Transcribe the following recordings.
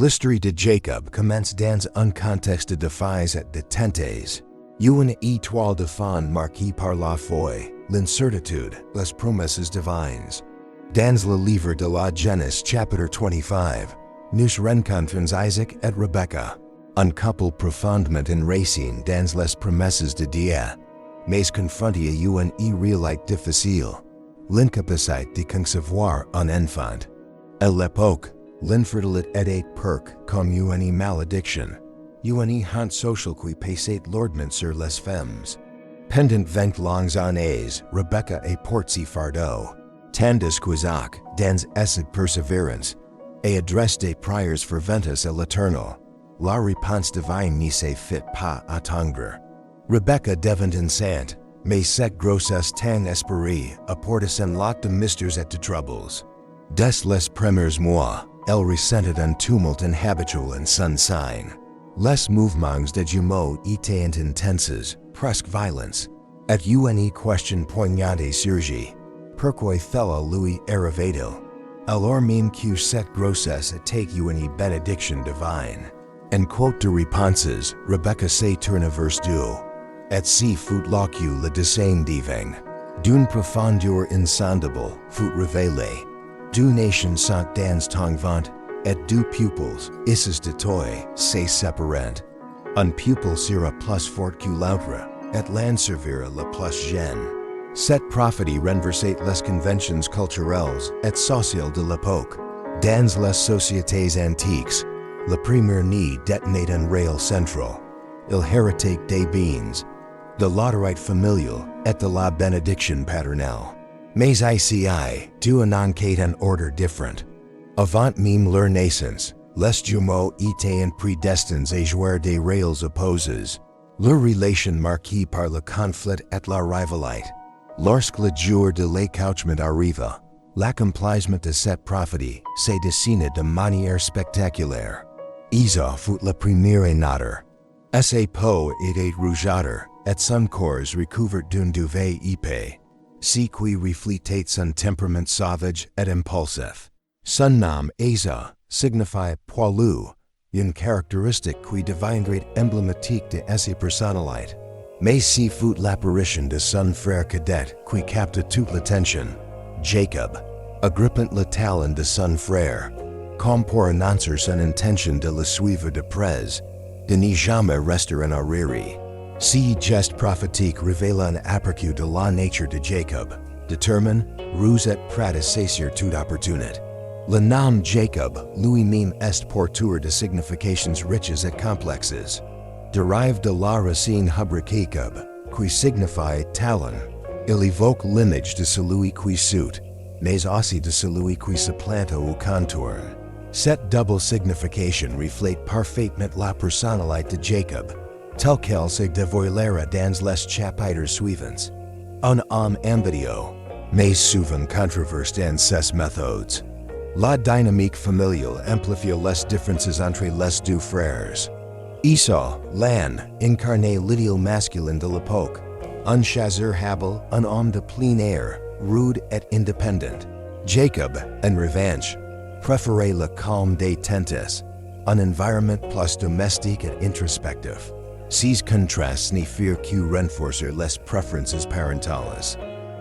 L'histoire de Jacob commence dans un contexte de fies et de tentes. Une étoile de fond marquée par la foi, l'incertitude, les promesses divines. Dans le livre de la Genèse chapitre 25, nous rencontrons Isaac et Rebecca, un couple profondément enraciné dans les promesses de Dieu, mais confronté à une réalité difficile, l'incapacité de concevoir un enfant. À l'époque, l'infertilité était perçue comme une malédiction, une honte sociale qui pesait lourdement sur les femmes. Pendant 20 longues années, Rebecca a porté fardeau, tandis qu'Isaac, dans cette perseverança, a adressé des prières ferventes à l'Éternel. La réponse divine ne se fit pas attendre. Rebecca devint enceinte, mais cette grossesse tant espérée apporta un lot de mystères et de troubles. Dès les premiers mois, elle ressentit un tumulte inhabituel en son sein. Les mouvements de jumeaux étaient intenses, presque violents, et une question poignante surgit. Pourquoi fella lui arrivait-il? Alors même que cette grossesse était une bénédiction divine. En quote de réponses, Rebecca se tourna vers Dieu. Et si fut là que le dessein divin, d'une profondeur insondable, fut révélé. Deux nations sont dans ton ventre, et deux pupilles, issus de toi, se séparent. Un pupille sera plus fort que l'autre, et l'un servira le plus jeune. Cette prophétie renversait les conventions culturelles et sociales de l'époque. Dans les sociétés antiques, le premier-né détenait un rôle central. Il héritait des biens, de l'autorité familiale et de la bénédiction paternelle. Mais ici, Dieu enquête un ordre différent. Avant même leur naissance, les jumeaux étaient prédestinés à jouer des rôles opposés. Leur relation marquée par le conflit et la rivalité. Lorsque le jour de l'accouchement arriva, l'accomplissement de cette prophétie se dessina de manière spectaculaire. Esaü fut le premier à naître. Sa peau était rougeâtre et son corps recouvert d'un duvet épais, ce qui reflétait son tempérament sauvage et impulsif. Son nom Esaü signifie poilu, une caractéristique qui deviendrait emblématique de sa personnalité. Mais ce fut l'apparition de son frère cadet qui capta toute l'attention, Jacob, agrippant le talon de son frère, comme pour annoncer son intention de le suivre de près, de n'y jamais rester en arrière. Ce geste prophétique révèle un aperçu de la nature de Jacob, déterminé, ruse et prêt à saisir toute opportunité. Le nom Jacob lui-même est porteur de significations riches et complexes. Derive de la racine hébraïque qui signifie talon. Il évoque l'image de celui qui saute, mais aussi de celui qui se plante ou contourne. Cette double signification reflète parfaitement la personnalité de Jacob, tel qu'elle se dévoilera dans les chapitres suivants. Un homme ambitieux, mais souvent controversé dans ses méthodes. La dynamique familiale amplifie les différences entre les deux frères. Esaü, l'âne, incarnait l'idéal masculin de l'époque, un chasseur habile, un homme de plein air, rude et indépendant. Jacob, en revanche, préférait le calme des tentes, un environnement plus domestique et introspectif. Ces contrastes ne firent que renforcer les préférences parentales.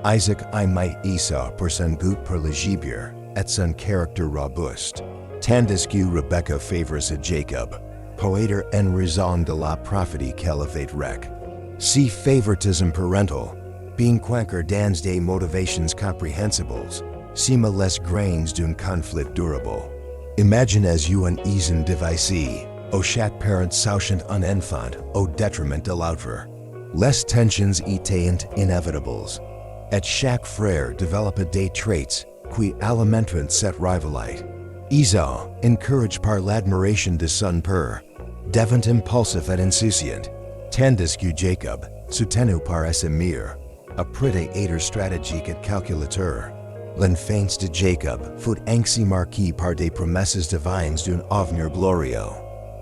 Isaac aimait Esaü pour son goût pour le gibier et son caractère robuste, tandis que Rebecca favorisait Jacob, poète en raison de la prophétie qu'elle avait rec. Ce favoritisme parental, being quanquer dans des motivations comprehensibles, sema les grains d'un conflit durable. Imaginez une usine divisée, où chaque parent souchant un enfant au détriment de l'autre. Les tensions étaient inévitables, et chaque frère développait des traits qui alimentent cette rivalité. Esaü, encouragé par l'admiration de son père, devint impulsif et insouciant, tandis que Jacob, soutenu par sa mère, apprenait à être stratégique et calculateur. L'enfance de Jacob fut ainsi marquée par des promesses divines d'un avenir glorieux,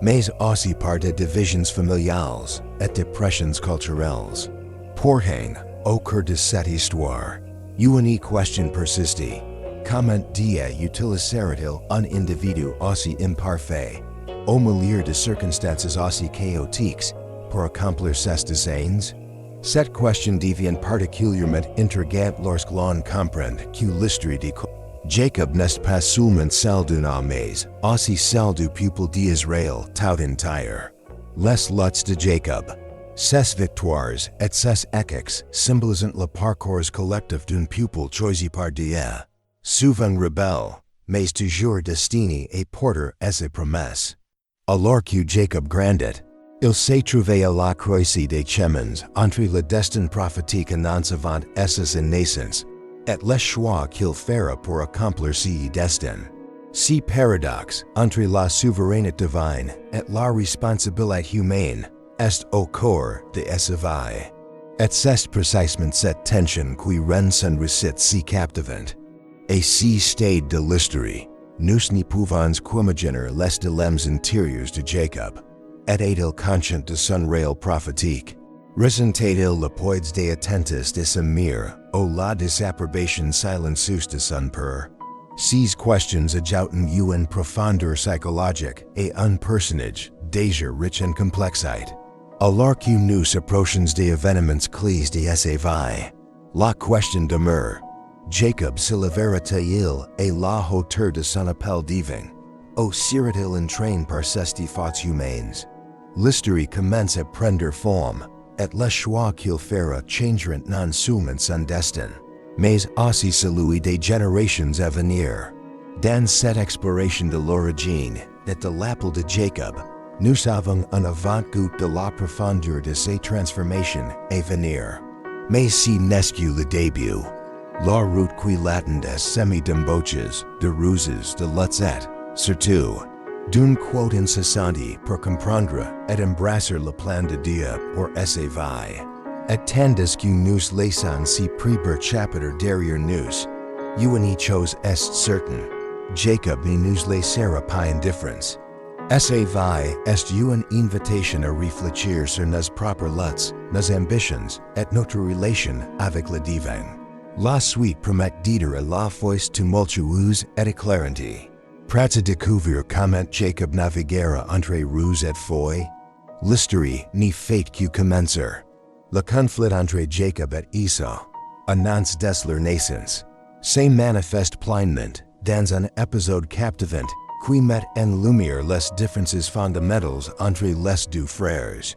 mais aussi par des divisions familiales et des pressions culturelles. Pourtant, au cœur de cette histoire, une question persistait. comment dia utiliceratil un individu aussi imparfait, au milieu de circonstances aussi chaotiques, pour accomplir ses desseins? Cette question devient particulièrement intrigante lorsque l'on comprend que l'histoire de Jacob n'est pas seulement celle d'un homme mais aussi celle du peuple d'Israël tout entier. Les luttes de Jacob, ses victoires et ses échecs symbolisent le parcours collectif d'un peuple choisi par Dieu, souvent rebelle, mais toujours destiné à porter ses promesses. Alors que Jacob grandit, il s'est trouvé à la croisée des chemins entre le destin prophétique annoncé et ses naissances, et les choix qu'il fera pour accomplir ce destin. Ce paradoxe entre la souveraineté divine et la responsabilité humaine est au cœur de Esaü. Et c'est précisément cette tension qui rend son récit si captivant. À ce stade de l'histoire, nous ne pouvons qu'imaginer les dilemmes intérieurs de Jacob. Est-il conscient de son rôle prophétique? Ressent-il le poids des attentes de sa mère ou la désapprobation silencieuse de son père? Ces questions ajoutent une profondeur psychologique et un personnage déjà riche en complexité. Alors que nous approchons des événements clés de Esaü, la question demeure: Jacob s'élèvera-t-il à la hauteur de son appel divin, ou sera-t-il entraîné par ses défauts humains? L'histoire commence à prendre forme, et les choix qu'il fera changeront non seulement son destin, mais aussi celui des générations à venir. Dans cette exploration de l'origine et de l'appel de Jacob, nous avons un avant-goût de la profondeur de ces transformations à venir. Mais si n'est que le début. La route qui l'attend est semée d'embûches, de ruses, de luttes et, surtout, d'une quête incessante pour comprendre et embrasser le plan de Dieu pour Esaü. Et tandis que nous laissons ce premier chapitre derrière nous, une chose est certaine: Jacob ne nous laissera pas indifférents. Esaü est une invitation à réfléchir sur nos propres luttes, nos ambitions et notre relation avec le divin. La suite promet d'être à la fois tumultueuse et éclairante. Prêt à découvrir comment Jacob naviguera entre ruse et foi? L'histoire n'est faite que commencer. Le conflit entre Jacob et Esaü, annonce dès leur naissance, se manifeste pleinement dans un épisode captivant qui met en lumière les différences fondamentales entre les deux frères.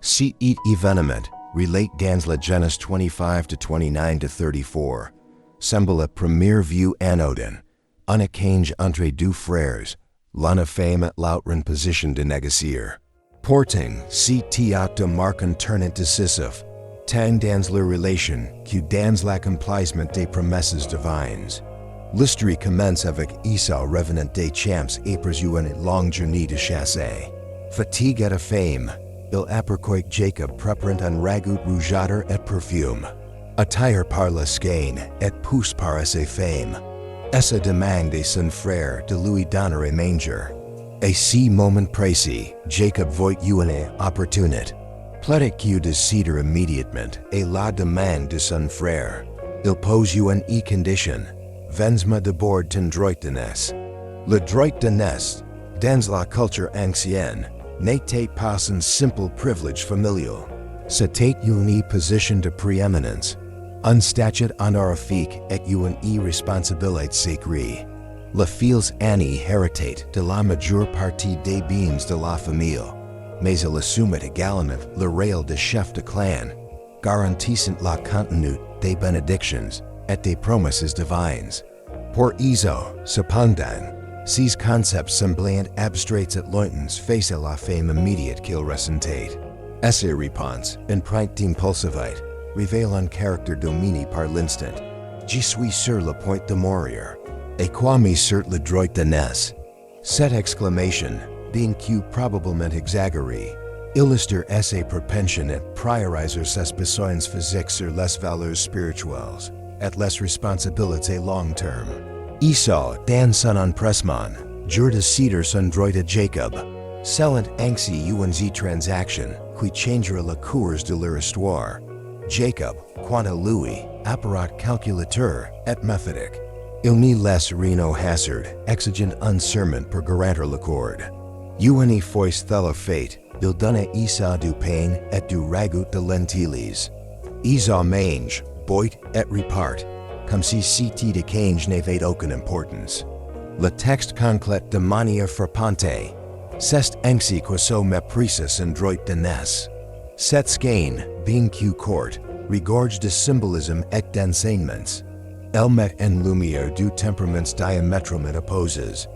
Cet événement, relate dans la Genèse 25 to 29 to 34, semble à première vue anodin, un échange entre deux frères, l'un femme et l'autre en position de négocier. Porting cet acte marque un tournant décisif, tant dans leur relation que dans l'accomplissement des promesses divines. L'histoire commence avec Esaü revenant des champs après une longue journée de chasse. Fatigué et faim, il aperçoit Jacob préparant un ragoût rougeâtre et perfume. Attiré par la skein et poussé par ses femmes, Esaü demande à son frère de lui donner à manger. À ce moment précis, Jacob voit une opportunité. Plaidoit de céder immédiatement à la demande de son frère. Il pose une condition: vends-moi d'abord ton droitesse. Le droitesse, dans la culture ancienne, n'était pas un simple privilège familial. C'était une position de prééminence, un statut honorifique et une irresponsabilité sacrée. Les fils Annie héritaient de la majeure partie des biens de la famille, mais il assumait également le rôle de chef de clan, garantissant la continuité des bénédictions et des promesses divines. Pour Esaü, cependant, ces concepts semblant abstraits et lointains face à la fame immédiate qu'il ressentait. Esaü réponse, empreinte d'impulsivité, révèle un caractère dominé par l'instinct. Je suis sur le point de mourir. Et quoi me sur le droitesse? Cette exclamation, bien que probablement exagérée, illustre sa propension à prioriser ses besoins physiques sur les valeurs spirituelles et les responsabilités long terme. Esaü, dans son empressement, jure de céder son droit à Jacob, scellant ainsi une transaction qui changera le cours de leur histoire. Jacob, quant à lui, apparat calculateur et méthodique. Il ni les reno hazard, exigent unserment per garanter l'accord. Uni fois thella fate, il donne Isa du pain et du ragout de lentilles. Isa mange, boit et repart, comme si citi de cange n'avait aucune importance. Le texte conclet de manière frappante, c'est ainsi que so méprises en droit de nes. Cette skein, being Q court, regorge de symbolisme et d'enseignements. Elle met en lumière du temperaments diamétralement opposés.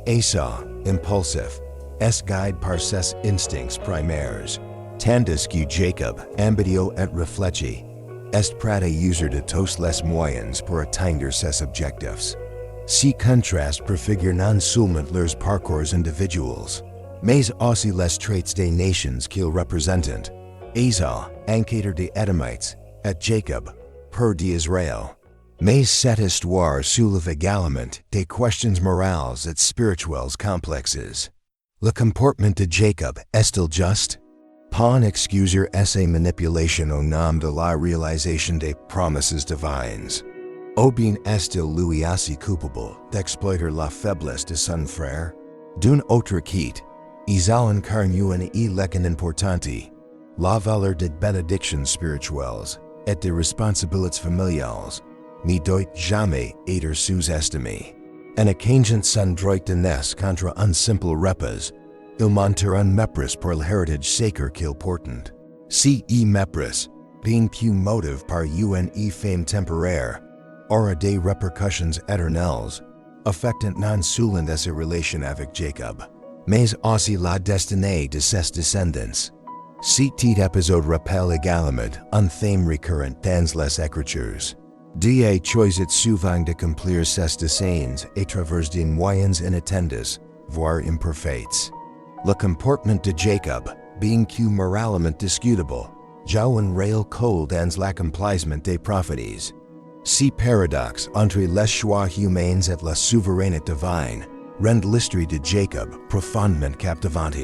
Esaü, impulsif, est guide par ses instincts primaires. Tandis que Jacob, ambitio et réfléchi, est prêt à user de tous les moyens pour atteindre ses objectifs. Si contraste préfigure non seulement leurs parcours individuels, mais aussi les traits des nations qu'ils représentent. Esaü, ancêtre des Édomites, et Jacob, père d'Israël. Mais cette histoire soulève également des questions morales et spirituelles complexes. Le comportement de Jacob est-il juste? Pas excuser essa manipulation au nom de la réalisation des promesses divines. Ou bien est-il lui aussi coupable d'exploiter la faiblesse de son frère? D'une autre quitte, Esaü incarne une leçon importante, la valeur des bénédictions spirituelles et des responsabilités familiales, ne doit jamais être sous-estimé. En occasion son droit de nes contre un simple repas, il montre un mépris pour l'héritage sacré qu'il portent. Si mépris, being plus motive par une fame temporaire, aura des répercussions éternelles, affectant non seulement sa relation avec Jacob, mais aussi la destinée de ses descendants. Cet épisode rappelle également un thème récurrent dans les Écritures. Dieu choisit souvent d'accomplir ses desseins à travers des moyens inattendus, voire imparfaits. Le comportement de Jacob, being que moralement discutable, joue un rôle clé dans l'accomplissement des prophéties. Si paradoxe entre les choix humains et la souveraineté divine rend l'histoire de Jacob profondément captivante.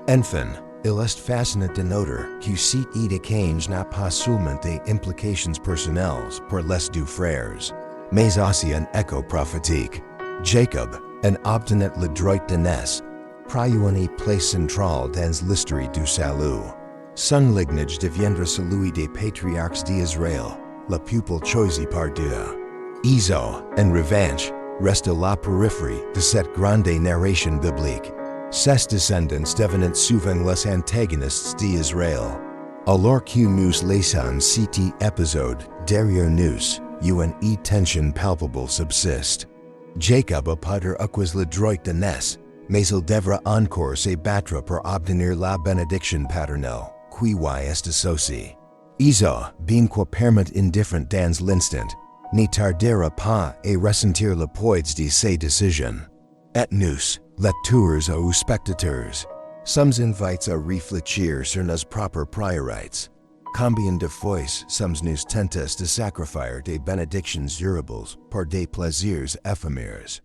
Enfin, il est fascinant de noter que cet échange n'a pas seulement des implications personnelles pour les deux frères, mais aussi un écho prophétique. Jacob, en obtenant le droit de nes, prend une place centrale dans l'histoire du salut. Son lignage deviendra celui des patriarches d'Israël, le peuple choisi par Dieu. Esaü, en revanche, reste à la périphérie de cette grande narration biblique. Ses descendants devenant souvent les antagonistes d'Israël. Alors que nous laissons cet épisode derrière nous, une tension palpable subsiste. Jacob a peut-être acquis le droit de nes, mais il devra encore se battre pour obtenir la bénédiction paternelle, qui est associée. Esaü, bien que permet indifferent dans l'instant, ne tardera pas à ressentir le poids de ses décisions. Et nous, lecteurs ou spectateurs, sommes invités à réfléchir sur nos propres priorités. Combien de fois sommes-nous tentés de sacrifier des bénédictions durables pour des plaisirs éphémères?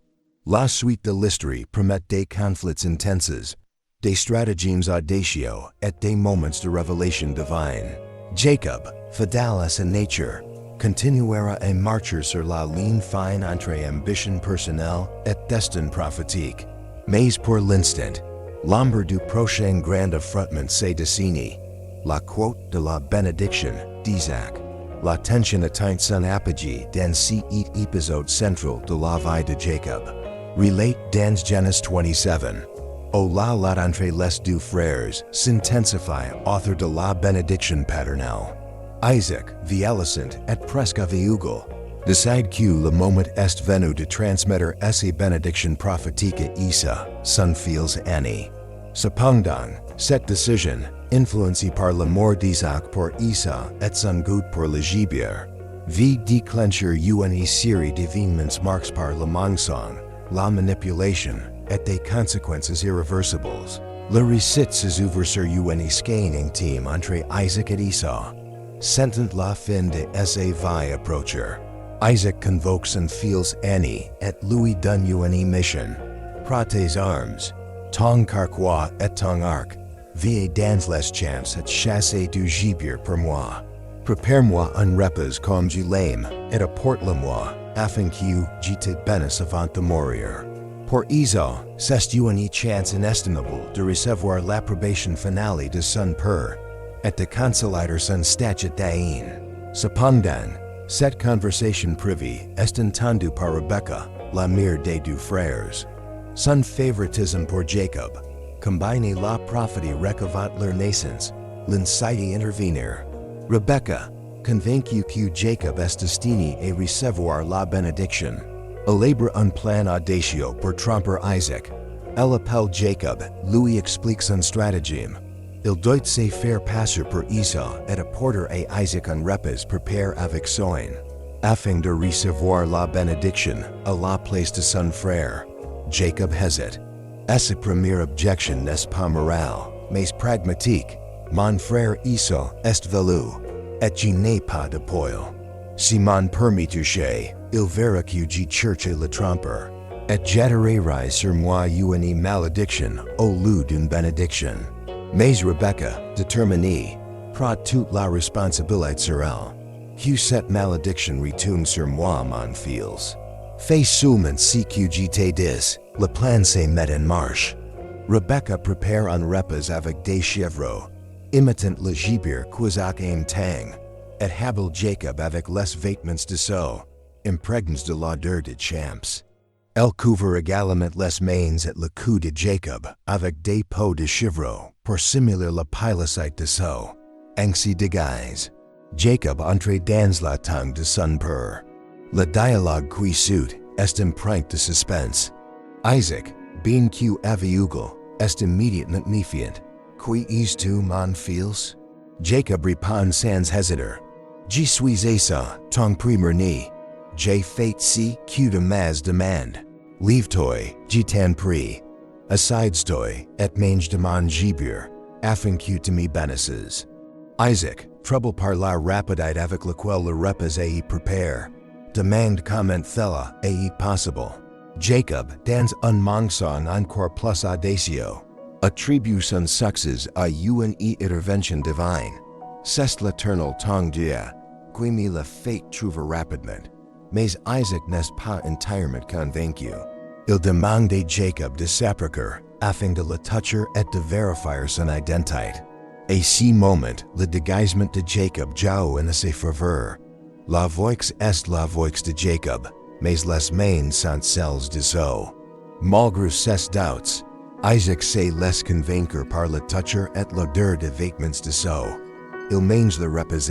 La suite de l'histoire promet des conflits intenses, des stratagèmes audacieux et des moments de révélation divine. Jacob, fidèle à sa nature, continuera à marcher sur la ligne fine entre ambition personnelle et destin prophétique. Mais pour l'instant, l'ombre du prochain grand affrontement se dessine. La quote de la bénédiction d'Isaac. La tension atteint son apogée dans cet épisode central de la vie de Jacob. Relate dans Genèse 27. Au la lat entre les deux frères s'intensifie author de la bénédiction paternelle. Isaac, violescent et presque aveugle, décide que le moment est venu de transmettre essa bénédiction prophétique à Esaü, son fils aîné. Cependant, cette décision, influencée par l'amour d'Isaac pour Esaü et son goût pour le gibier, vit déclencher une série d'événements marqués par le mensonge, la manipulation et des conséquences irréversibles. Le récit s'ouvre sur une skein intime entre Isaac et Esaü. Sentant la fin de sa vie approcher, Isaac convoque son fils aîné et lui donne une mission. Prends tes armes, ton carquois et ton arc, viens dans les champs et chasse du gibier pour moi. Prépare-moi un repas comme je l'aime et apporte-le-moi, affinque gite benis avant de mourir. Pour Esaü, c'est une chance inestimable de recevoir l'approbation finale de son père, et de consolider son statut d'aîné. Cependant, cette conversation privée est entendue par Rebecca, la mère des deux frères. Son favoritisme pour Jacob, combiné la prophétie recevant leur naissance, l'incite à intervenir. Rebecca, convaincue que Jacob est destiné à recevoir la bénédiction, élabore un plan audacieux pour tromper Isaac. Elle appelle Jacob, lui explique son stratagème. Il doit se faire passer pour Esaü et apporter à Isaac un repas préparé avec soin, afin de recevoir la bénédiction à la place de son frère. Jacob hésite. Sa première objection n'est pas morale, mais pragmatique. Mon frère Esaü est velu, et je n'ai pas de poil. Si mon père me touche, il verra que je cherche le tromper, et jetterai sur moi une malédiction au lieu d'une bénédiction. Mais Rebecca, déterminée, prend toute la responsabilité sur elle. Que cette malédiction retourne sur moi mon fils. Fais seulement ce que je te dis, le plan se met en marche. Rebecca prépare un repas avec des chevreaux, imitant le gibber quoique aime tang, et habille Jacob avec les vêtements de Esaü, impregnés de l'odeur de champs. Elle couvre également les mains et le cou de Jacob avec des peaux de chevreau pour simuler la pilosite d'Esaü. Ainsi déguisé, Jacob entre dans la tongue de son père. Le dialogue qui suit est empreint de suspense. Isaac, bien que aveugle, est immédiatement méfiant. Qui es-tu, mon fils? Jacob répond sans hésiter. Je suis Esaü, ton premier-né. J'ai fait ce que tu m'as demandé. Lève-toi, je t'en prie. Assieds-toi, et mange de mon gibber, afin que tu me bénisses. Isaac, troublé par la rapidité avec laquelle le repas est préparé, demande comment cela est possible. Jacob, dans un mensonge encore plus audacieux, attribue son succès à une intervention divine. C'est l'éternel ton Dieu, qui me l'a fait trouver rapidement. Mais Isaac n'est pas entièrement convaincu. Il demande à Jacob de s'approcher afin de le toucher et de vérifier son identité. À ce moment, le déguisement de Jacob joue en sa faveur. La voix est la voix de Jacob, mais les mains sont celles d'Esaü. Malgré ses doutes, Isaac se laisse convaincre par le toucher et l'odeur des vêtements d'Esaü. Il mange le repas.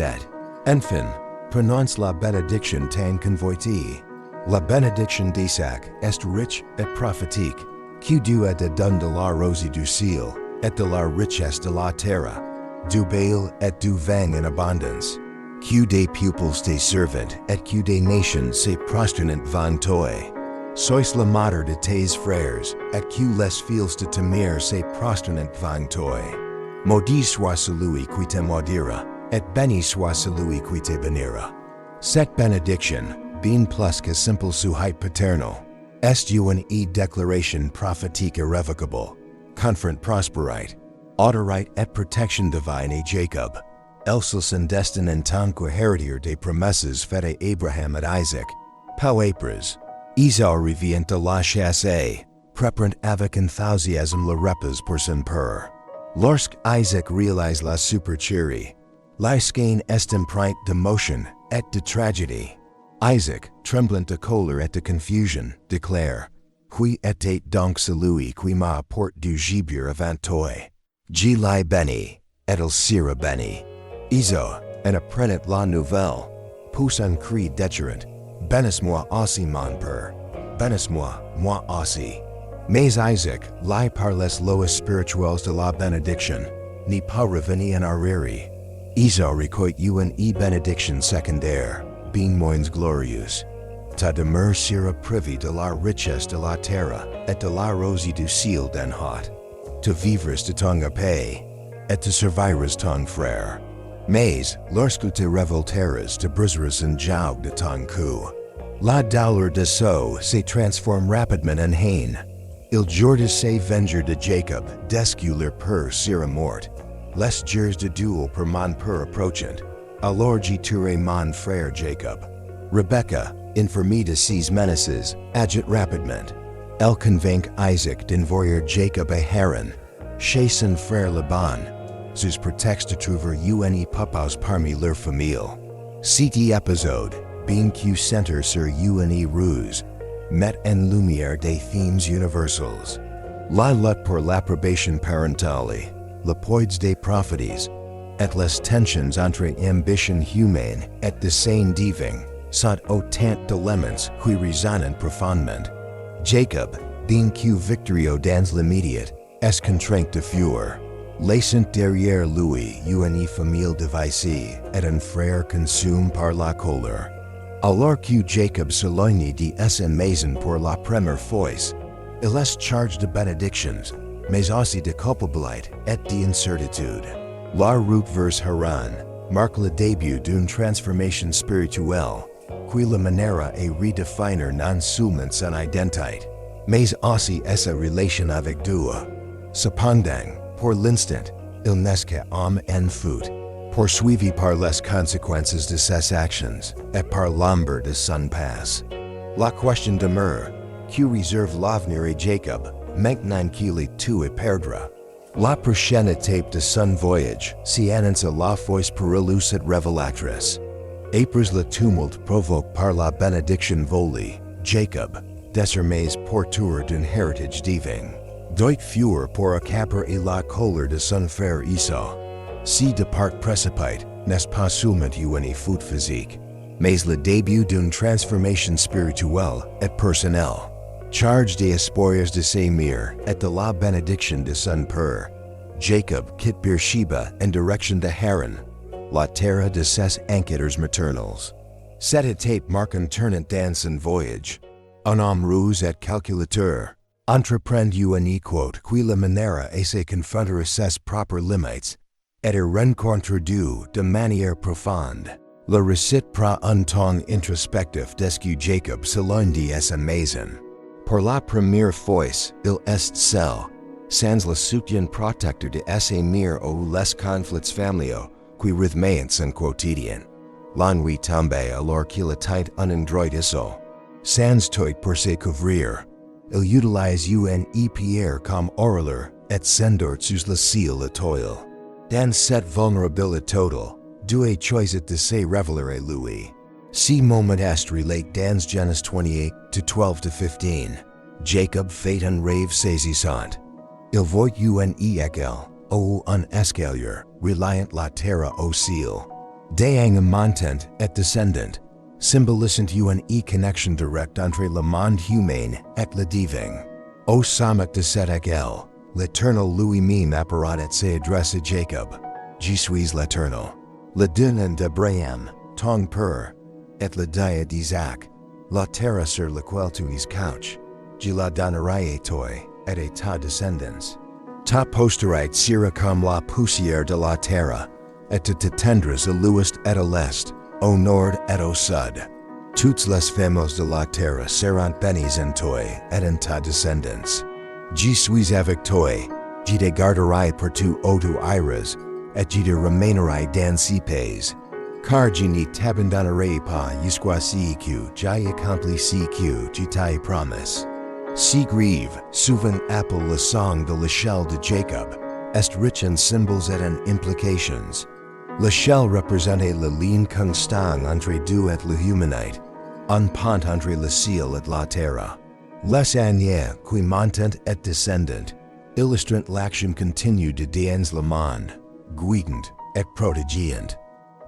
Enfin, prononce la bénédiction tan convoitée. La bénédiction d'Isaac est riche et prophétique, que Dieu a donné de la rosée du ciel et de la richesse de la terre, du bail et du vin en abondance, que des pupils te servent et que des nations se prosternent devant toi. Sois la mère de tes frères, et que les fils de ta mère se prosternent devant toi. Maudit soit celui qui te maudira, et béni soit celui qui te bénira. Cette bénédiction, bien plus que simple sujet paternel, est une déclaration prophétique irrévocable, conférant prospérité, autorité et protection divine à Jacob. Elle son destin en tant qu'héritier des promesses faites à Abraham et Isaac. Peu après, Esaü revient de la chasse, préparant avec enthousiasme le repas pour son père. Lorsque Isaac réalise la supercherie, la scène est empreinte d'émotion et de tragédie. Isaac, tremblant de colère et de confusion, déclare: Qui était donc celui qui m'a apporté du gibber avant toi? Je l'ai béni, et il sera béni. Esaü, en apprenant la nouvelle, pousse un cri déchirant: Bénis-moi aussi, mon père. Bénis-moi, moi aussi. Mais Isaac, lai par les lois spirituelles de la bénédiction, n'est pas revenu en arrière. Esaü recueille une bénédiction secondaire, bien moins glorieuse. Ta demeure sera privée de la richesse de la terre et de la rosée du ciel d'en haut. Tu vivras de ton épée, et tu serviras ton frère. Mais, lorsque te révolteras, tu briseras un joug de ton cou. La douleur d'Esaü se transforme rapidement en haine. Il jure de se venger de Jacob dès que leur père sera mort. Les jours de duel pour mon père approchant. Alors je tuerai mon frère Jacob. Rebecca, Infirmida sees menaces, agit rapidement. El convainc Isaac d'envoyer Jacob a Haran, chez son frère Laban, sus prétexte trouver une papaus parmi leur famille. Cet épisode, bien que centre sur une ruse, met en lumière des themes universels. La lutte pour l'approbation parentale, le poids des prophéties, et les tensions entre ambition humaine et dessein divin, sont autant d'éléments qui résonnent profondément. Jacob, bien que victorieux dans l'immédiat, est contraint de fuir. Laissant derrière lui une famille divisée et un frère consumé par la colère. Alors que Jacob s'éloigne de sa maison pour la première fois, il est chargé de bénédictions, mais aussi de culpabilité et d'incertitude. La route vers Haran marque le début d'une transformation spirituelle, qui le mènera à redéfinir non seulement son identité, mais aussi sa relation avec Dieu. Cependant, pour l'instant, il n'est qu'homme en fuite, poursuivi par les conséquences de ses actions et par l'ombre de son passé. La question demeure, que réserve l'avenir à Jacob, maintenant qu'il est tout à perdre? La prochaine étape de son voyage s'y annonce à la fois perilous et révélatrice. Après le tumulte provoqué par la bénédiction volée, Jacob, désormais porteur d'un héritage divin, doit fuir pour accaparer la colère de son frère Esaü. Si départ précipité n'est pas seulement une faute physique, mais le début d'une transformation spirituelle et personnelle. Chargé des espoirs de ses mères et de la bénédiction de son père, Jacob quitte Beersheba en direction de Haran, la terre de ses ancêtres maternels. Cette étape marque un tournant dans son voyage. Un homme ruse et calculateur entreprend une écoute qui le mènera à se confronter à ses propres limites et à rencontrer Dieu de manière profonde. Le récit prend un temps introspectif dès que Jacob s'éloigne de sa maison. Pour la première fois, il est seul, sans le soutien protecteur de ses mères ou les conflits familiaux qui rythment son quotidien. L'ennui tombe alors qu'il atteint un endroit isolé. Sans toit pour se couvrir, il utilise une pierre comme auréole et s'endort sous le ciel de toile. Dans cette vulnérabilité totale, Dieu choisit de se révéler à lui. See moment est relate dans Genesis 28 to 12 to 15. Jacob fait un rêve saisissant. Il voit une échelle, ou un escalier, reliant la terre au ciel. D'un montant et descendant, symbolisant une connexion directe entre le monde humain et le divin. Au sommet de cette échelle, l'Éternel lui-même apparaît et s'adresse à Jacob. Je suis l'Éternel. Le Dieu d'Abraham, ton père, et le Dieu d'Isaac, la terre sur laquelle tu es couché, je la donnerai à toi et à ta descendance. Ta postérité sera comme la poussière de la terre, et tu t'étendras à l'ouest et à l'est, au nord et au sud. Toutes les femmes de la terre seront bénies en toi et en ta descendance. Je suis avec toi, je te garderai partout où tu iras, et je te ramènerai dans ce pays. Car je ne t'abandonnerai pas jusqu'à ce que j'ai accompli ce que je t'ai promis. Si grieve, souvent appelle le sang de l'échelle de Jacob, est riche en symboles et en implications. L'échelle représente le lien constant entre Dieu et l'humanité, un pont entre le ciel et la terre. Les années qui montent et descendent illustrent l'action continue de dans le monde, guidant et protégeant.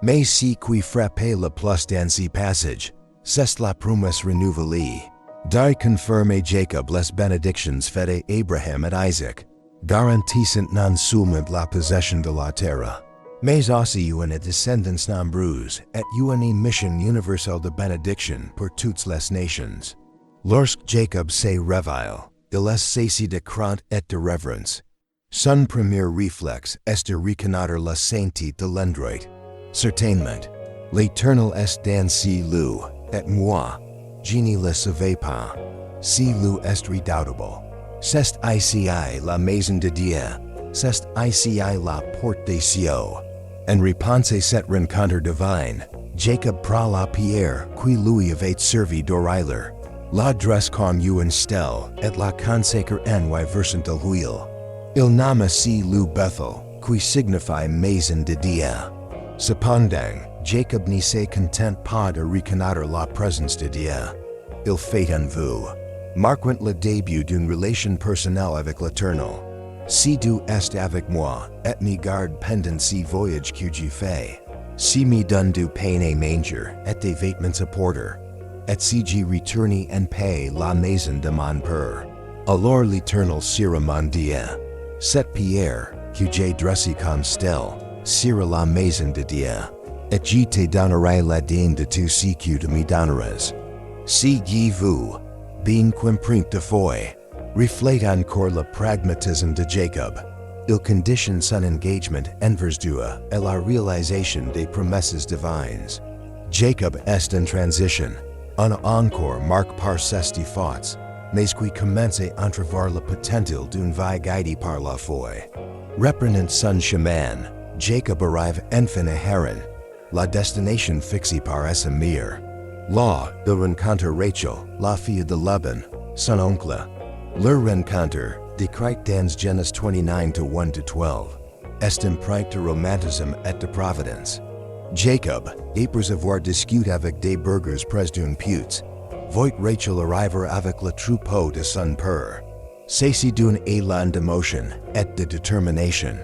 Mais ce qui frappe le plus dans ce passage, c'est la promesse renouvelée. Dieu confirme à Jacob les bénédictions faites à Abraham et Isaac, garantissant non seulement la possession de la terre, mais aussi une descendance nombreuse et une mission universelle de bénédiction pour toutes les nations. Lorsque Jacob se réveille, il est saisi de crainte et de révérence. Son premier réflexe est de reconnaître la sainteté de l'endroit. Certainement, l'Éternel est dans ce lieu, et moi, je ne le savais pas. Ce lieu est redoutable. C'est ici la maison de Dieu, c'est ici la porte des cieux. En réponse à cette rencontre divine, Jacob pra la pierre, qui lui avait servi d'oreiller. La dresse comme un stel, et la consacre ny versant de l'huile. Il nama si lu Bethel, qui signifie maison de Dieu. Cependant, Jacob ne se content pas de reconnaître la présence de Dieu. Il fait en vous. Marquant le début d'une relation personnelle avec l'Éternel. Si tu es avec moi, et me garde pendant si voyage que je fais. Si me donne du pain et manger, et des vêtements à porter. Et si je retourne en paix la maison de mon père. Alors l'Éternel sera mon Dieu. Cette pierre, que j'ai dressée comme stèle, sera la maison de Dieu. Et je te donnerai la dîme de tout ce que tu me donneras. Si vous, bien compris de foi, reflète encore le pragmatisme de Jacob. Il conditionne son engagement envers Dieu et la réalisation des promesses divines. Jacob est en transition, un encore marqué par ses défauts, mais qui commence à entrevoir le potentiel d'une vie guidée par la foi. Reprenant son chemin, Jacob arrive enfin à Haran, la destination fixée par Esaü. Là, il rencontre Rachel, la fille de Laban, son oncle. Leur rencontre, décrite dans Genèse 29 1-12, est empreinte de romantisme et de providence. Jacob, après avoir discuté avec des burghers près d'une pute, voit Rachel arriver avec le troupeau de son père. Saisi d'un élan d'émotion et de détermination,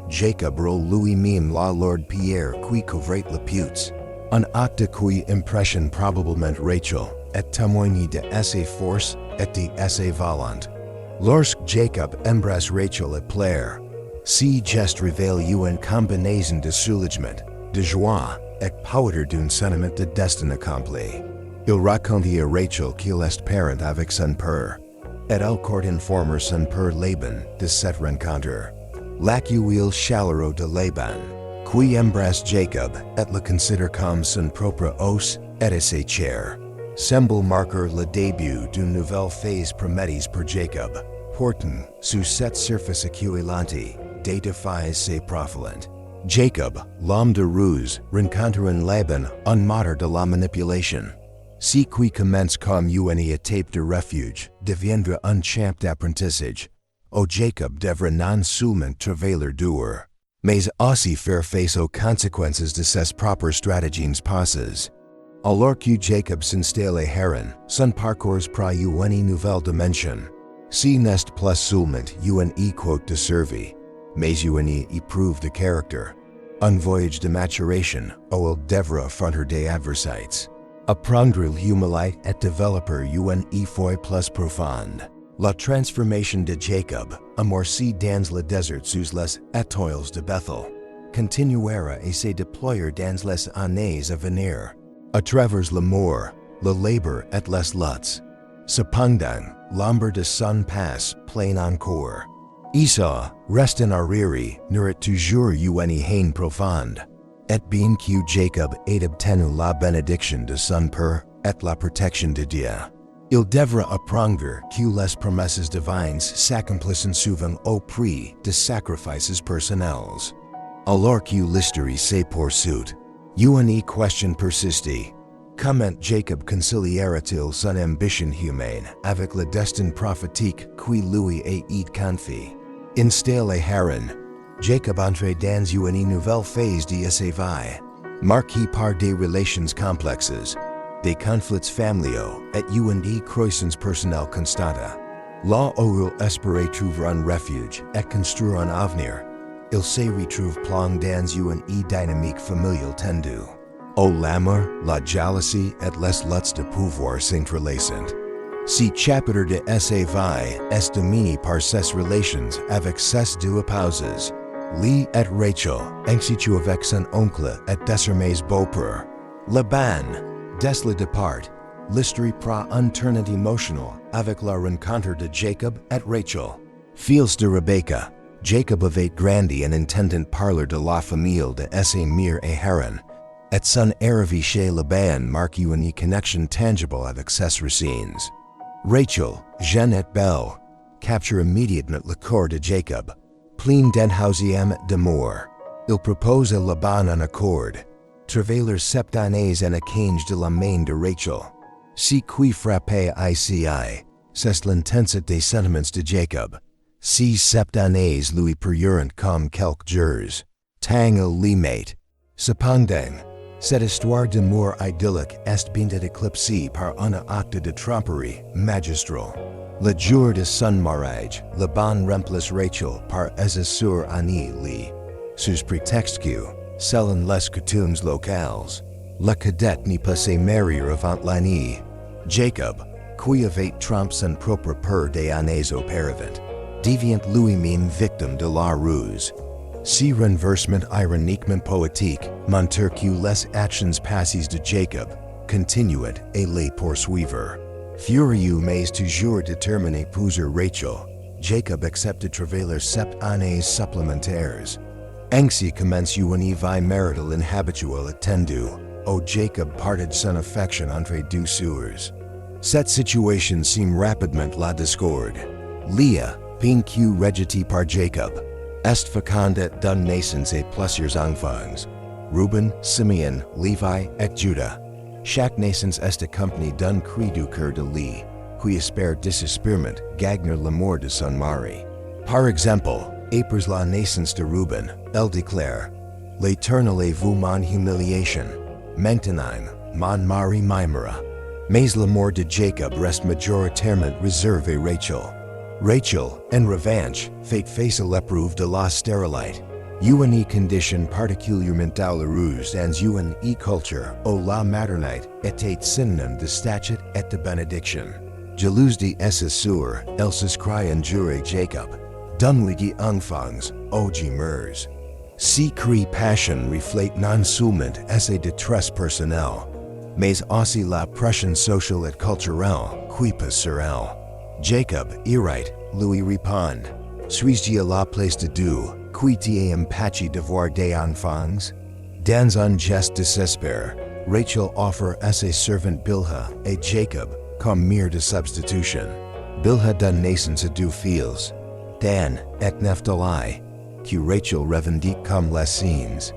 Jacob roule lui-même la lourde pierre qui couvrait la pute. Un acte qui impressionne probablement Rachel et témoigne de ses forces et de ses volontés. Lorsque Jacob embrasse Rachel et pleure, ce geste révèle une combinaison de soulagement, de joie et powder d'un sentiment de destin accompli. Il raconte à Rachel qu'il est parent avec son père, et elle court informer son père Laban de cette rencontre. L'accueil chaleureux de Laban, qui embrasse Jacob et le considère comme son propre os et sa chair, semble marquer le début d'une nouvelle phase promise pour Jacob, portant sur cette surface accueillante des défis ses profilantes. Jacob, l'homme de ruse, rencontre en Laban un maître de la manipulation. Ce qui commence comme une étape de refuge deviendra un champ d'apprentissage. Jacob devra non seulement travailler dur, mais aussi faire face aux conséquences de ses propres stratagèmes passés. Alors que Jacob s'installe à Haran, son parcours prend une nouvelle dimension. Si n'est plus seulement une écoute de survie, mais une épreuve de caractère. Un voyage de maturation où il devra affronter des adversités. Apprendre l'humilité et développer une foi plus profonde. La transformation de Jacob, amorcée dans le désert sous les étoiles de Bethel, continuera et se déployer dans les années à venir, à travers l'amour, le labeur et les luttes. Cependant, l'ombre de son passe plane encore. Esaü, reste en arrière, n'aurait toujours une haine profonde. Et bien que Jacob ait obtenu la bénédiction de son père et la protection de Dieu, il devra apprendre que les promesses divines s'accomplissent souvent au prix de sacrifices personnels. Alors que l'histoire se poursuit, une question persiste. Comment Jacob conciliera-t-il son ambition humaine avec le destin prophétique qui lui est confié? Installé à Haran, Jacob entre dans une nouvelle phase de sa vie, marquée par des relations complexes, des conflits familiaux et une croissance personnelle constante. Là où il espérait trouver un refuge et construire un avenir, il se retrouve plongé dans une dynamique familiale tendue. L'amour, la jalousie et les luttes de pouvoir s'entrelacent. Ce chapitre de sa vie est dominé par ses relations avec ses deux épouses, Lee et Rachel, ainsi qu'avec son oncle et désormais beau-père. Laban, dès le départ, l'histoire prend un tournant émotionnel avec la rencontre de Jacob et Rachel. Fils de Rebecca, Jacob avait grandi en entendant parler de la famille de Esaü et Haran, et son arrivée chez Laban marque une connexion tangible avec ses racines. Rachel, jeune et belle, capture immédiatement le cœur de Jacob, plein d'enthousiasme d'amour. Il propose à Laban un accord. travailleurs sept années en échange de la main de Rachel. Si qui frappe ici, c'est l'intensité des sentiments de Jacob. Si sept années lui pururent comme quelques jours. Tang il les mate. Cependant, cette histoire d'amour idyllique est bien éclipsée par un acte de tromperie magistral. Le jour de son mariage, Laban remplace Rachel par Esaü sur Ani li. Sous prétexte que, selon les coutumes locales, la cadette n'y peut se marier avant l'année. Jacob, qui avait trompé son propre père des années auparavant, devient lui-même victime de la ruse. Si renversement ironiquement poétique montre que les actions passées de Jacob continuent et les poursuivre. Furieux mais toujours déterminé épouser Rachel, Jacob accepte de travailler sept années supplémentaires. Ainsi commence une vie maritale inhabituelle attendue, où Jacob partage son affection entre deux sœurs. Cette situation sème rapidement la discorde. Leah, bien que rejetée par Jacob, est féconde d'une naissance et plusieurs enfants. Reuben, Simeon, Levi et Judah. Chaque naissance est accompagnée d'un cri du cœur de Léa, qui espère désespérément gagner l'amour de son mari. Par exemple, après la naissance de Reuben, elle déclare, l'Éternel est vu mon humiliation, maintenant, mon mari m'aimera. Mais l'amour de Jacob reste majoritairement réservé à Rachel. Rachel, en revanche, fait face à l'épreuve de la stérilité. Une condition particulièrement douloureuse dans une culture où la maternité était synonyme de statut et de bénédiction. Jalouse de Esaü sur, elle s'inscrit en jure Jacob, donne-lui des enfants, ô gemeurs. Si cri passion reflète non seulement sa détresse personnelle, mais aussi la pression sociale et culturelle qui pèse sur elle. Jacob, irrité, lui répond, suis-je à la place de Dieu, qui t'ai empêché d'avoir des enfants? Dans un geste désespéré, Rachel offre à ses servantes Bilhah et Jacob comme mire de substitution. Bilhah donne naissance à deux fils, Dan et Naphtali, que Rachel revendique comme les siens.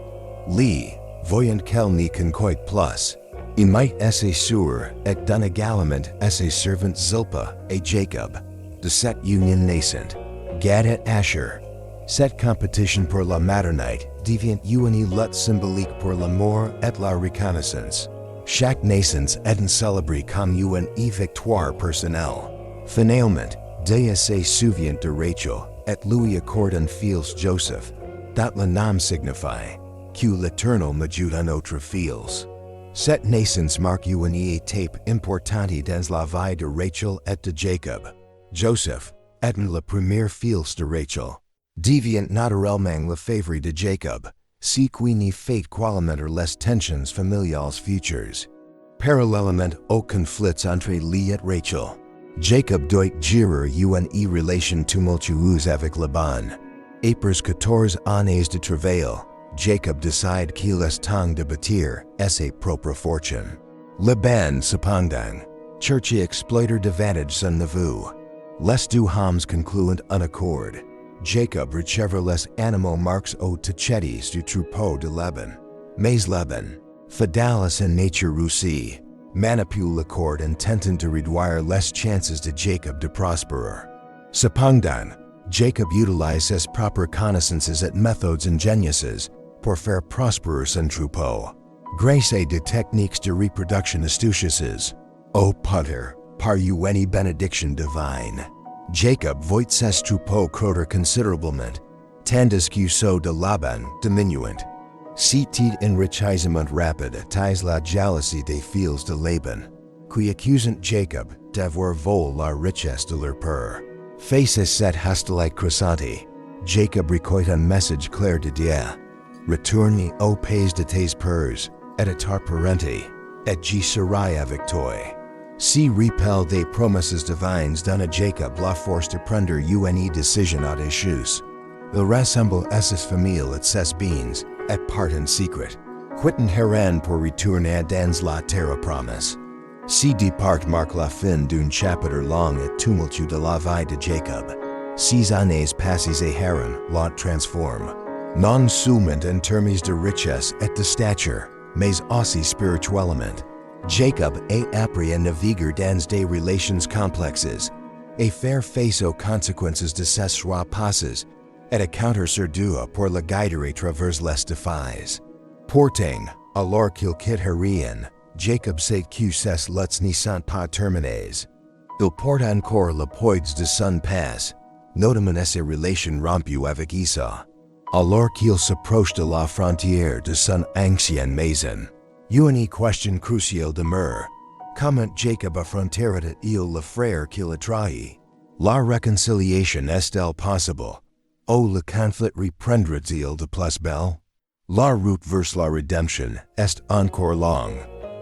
Léa, voyant qu'elle n'y concoit plus, imite ses sœurs et donne également à ses servantes Zilpah et Jacob. De cette union naissante, Gad et Asher. Cette compétition pour la maternité devient une lutte symbolique pour l'amour et la reconnaissance. Chaque naissance est célébrée comme une victoire personnelle. Finalement, Dieu se souvient de Rachel et lui accorde un fils Joseph, dont le nom signifie que l'Éternel m'ajoute un autre fils. Cette naissance marque une étape importante dans la vie de Rachel et de Jacob. Joseph, étant le premier fils de Rachel, devient naturellement le favori de Jacob, ce qui n'y fait qu'alimenter les tensions familiales futures. Parallèlement aux conflits entre Léa et Rachel, Jacob doit gérer une relation tumultueuse avec Laban. Après 14 années de travail, Jacob décide qu'il est temps de bâtir sa propre fortune. Laban, cependant, cherche à exploiter davantage son neveu. Les deux hommes concluent un accord. Jacob recevra les animaux marques aux têtes du troupeau de Laban. Mais Laban, fidèle à sa nature russie, manipule l'accord en tentant de réduire les chances de Jacob de prospérer. Cependant, Jacob utilise ses propres connaissances et méthodes ingénieuses pour faire prospérer son troupeau. Grâce à des techniques de reproduction astucieuses, ô punter, par une bénédiction divine, Jacob voit ses troupeaux croître considérablement, tandis que ceux de Laban diminuent. Cet enrichissement rapide attise la jalousie des fils de Laban, qui accusent Jacob d'avoir volé la richesse de leur père. Face à cette hostilité croissante, Jacob recueille un message clair de Dieu. Retourne au pays de tes pères, et à ta parenté, et j'y serai avec toi. Si repel des promesses divines donne à Jacob la force de prendre une décision audacieuse. Il rassemble ses familles et ses biens, et part en secret, quittant Haran pour retourner dans la terre promise. Si départ marque la fin d'un chapitre long et tumultueux de la vie de Jacob. 6 années passées à Haran la transforme. Non seulement en termes de richesse et de stature, mais aussi spirituellement. Jacob a appris à naviguer dans des relations complexes, et faire face aux conséquences de ses choix passés, et à counter sur Dieu pour le guider à travers les défis. Pourtant, alors qu'il quitte Haran, Jacob sait que ces luttes ne sont pas terminées. Il porte encore le poids de son passé, notamment ses relations rompues avec Esaü. Alors qu'il s'approche de la frontière de son ancienne maison, une question cruciale demeure. Comment Jacob affrontera-t-il le frère qu'il a trahi? La réconciliation est-elle possible? Ou le conflit reprendra-t-il de plus belle? La route vers la rédemption est encore longue,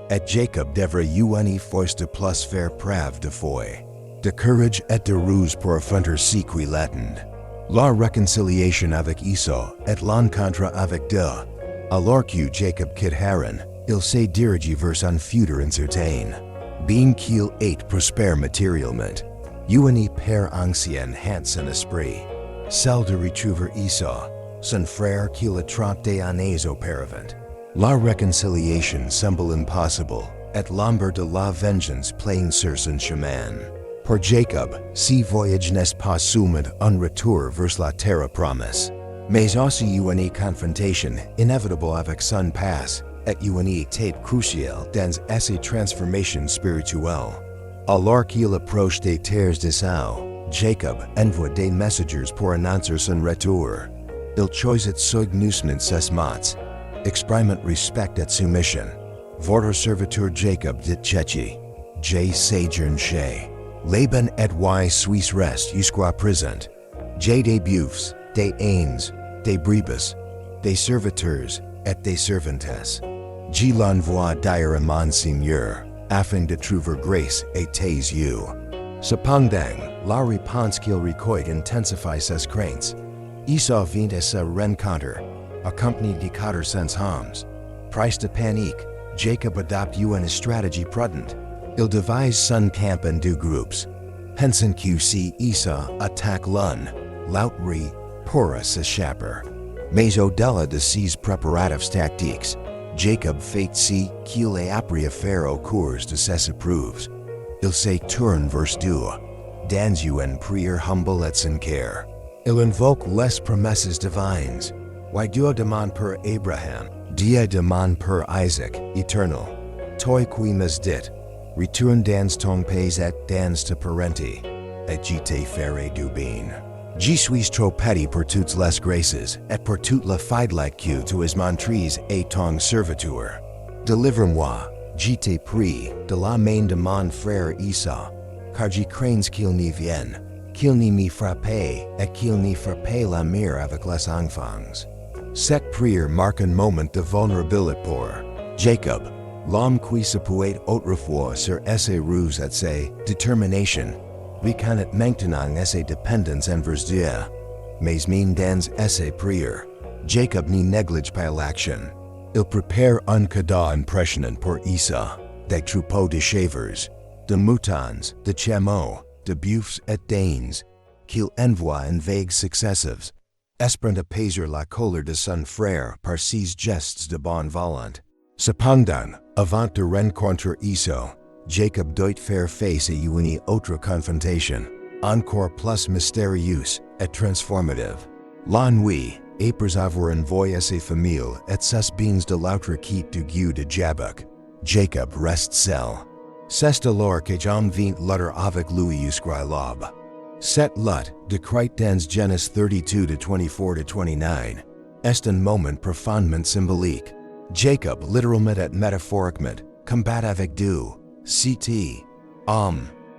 et Jacob devra une fois de plus faire preuve de foi, de courage et de ruse pour affronter ce qui l'attend. La réconciliation avec Esaü et l'encontre avec Dieu. Alors que Jacob quitte Haran, il se dirige vers un futur incertain. Bien qu'il ait prospère matériellement, une père ancien hante son esprit, celle de retrouver Esaü, son frère qu'il a 30 années auparavant. La réconciliation semble impossible, et l'ombre de la vengeance plane sur son chemin. Pour Jacob, ce voyage n'est pas seulement un retour vers la terre promise, mais aussi une confrontation inévitable avec son passé, et une étape cruciale dans ses transformations spirituelles. Alors qu'il approche des terres d'Esaü, Jacob envoie des messengers pour annoncer son retour. Il choisit soigneusement ses mots, exprimant respect et soumission. Votre serviteur Jacob dit ceci, J. séjourne chez Laban et y suis reste jusqu'à présent. J. des buffs, des ânes, des brebis, des serviteurs et des servantes. J. l'envoie dire à mon Seigneur, afin de trouver grâce à tes yeux. Cependant, la réponse qu'il recueille intensifie ses craintes. Esaü vient à sa rencontre, accompagné de 400 hommes. Prise de panique, Jacob adopte une stratégie prudente. Il divise son camp en deux groupes. Pensant que si Esaü attaque l'un, l'autre pourra s'échapper. Mais au-delà de ces préparatifs tactiques, Jacob fait ce qu'il a appris à faire au cours de ses épreuves. Il se tourne vers Dieu, dans une prière humble et sincère. Il invoque les promesses divines. Why Dieu demande pour Abraham, Dieu demande pour Isaac, éternel. Toi qui m'as dit, retourne dans ton pays et dans ta parenté, et je te ferai du bien. Je suis trop petit pour toutes les grâces, et pour toute la fidélité que tu as montrées à ton serviteur. Délivre-moi, je te prie, de la main de mon frère Esaü, car je crains qu'il n'y vienne, qu'il ne me frappe et qu'il ne frappe la mère avec les enfants. Cette prière marque un moment de vulnérabilité pour Jacob, l'homme qui se pouvait autrefois sur ses ruses et ses déterminations, reconnaît maintenant ses dépendances envers Dieu. Mais mine dans ses prières, Jacob ne néglige pas l'action. Il prépare un cadeau impressionnant pour Esaü, des troupeaux de chèvres, de moutons, de chameaux, de buffs et d'ânes, qu'il envoie en vagues successives, espérant apaiser la colère de son frère par ses gestes de bonne volonté. Cependant, avant de rencontrer Esaü, Jacob doit faire face à une autre confrontation, encore plus mystérieuse et transformative. La nuit, après avoir envoyé ses familles et ses biens de l'autre quitte du Dieu de Jabbok, Jacob reste seul. C'est alors que Jean vint lutter avec lui jusqu'à l'aube. Cette lutte, décrite dans Genèse 32 de 24-29, est un moment profondément symbolique. Jacob, littéralement et métaphoriquement, combat avec Dieu, ct.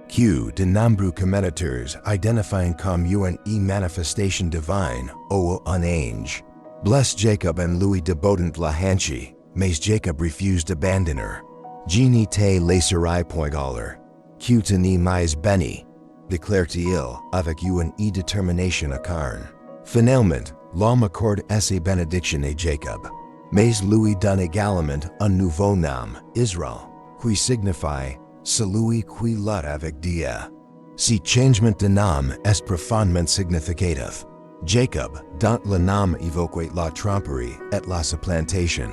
Q. De nombreux commentateurs identifient comme une manifestation divine ou un ange. Bless Jacob en lui débotant la hanche, mais Jacob refuse d'abandonner. Je ne te laisserai point aller. Que tu ne m'aies béni, déclare-t-il avec une détermination acharnée. Finalement, l'homme accorde ses bénédictions à Jacob, mais lui donne également un nouveau nom, Israël, qui signifie celui qui lutte avec Dieu. Ce changement de nom est profondément significatif. Jacob, dont le nom évoque la tromperie et la supplantation,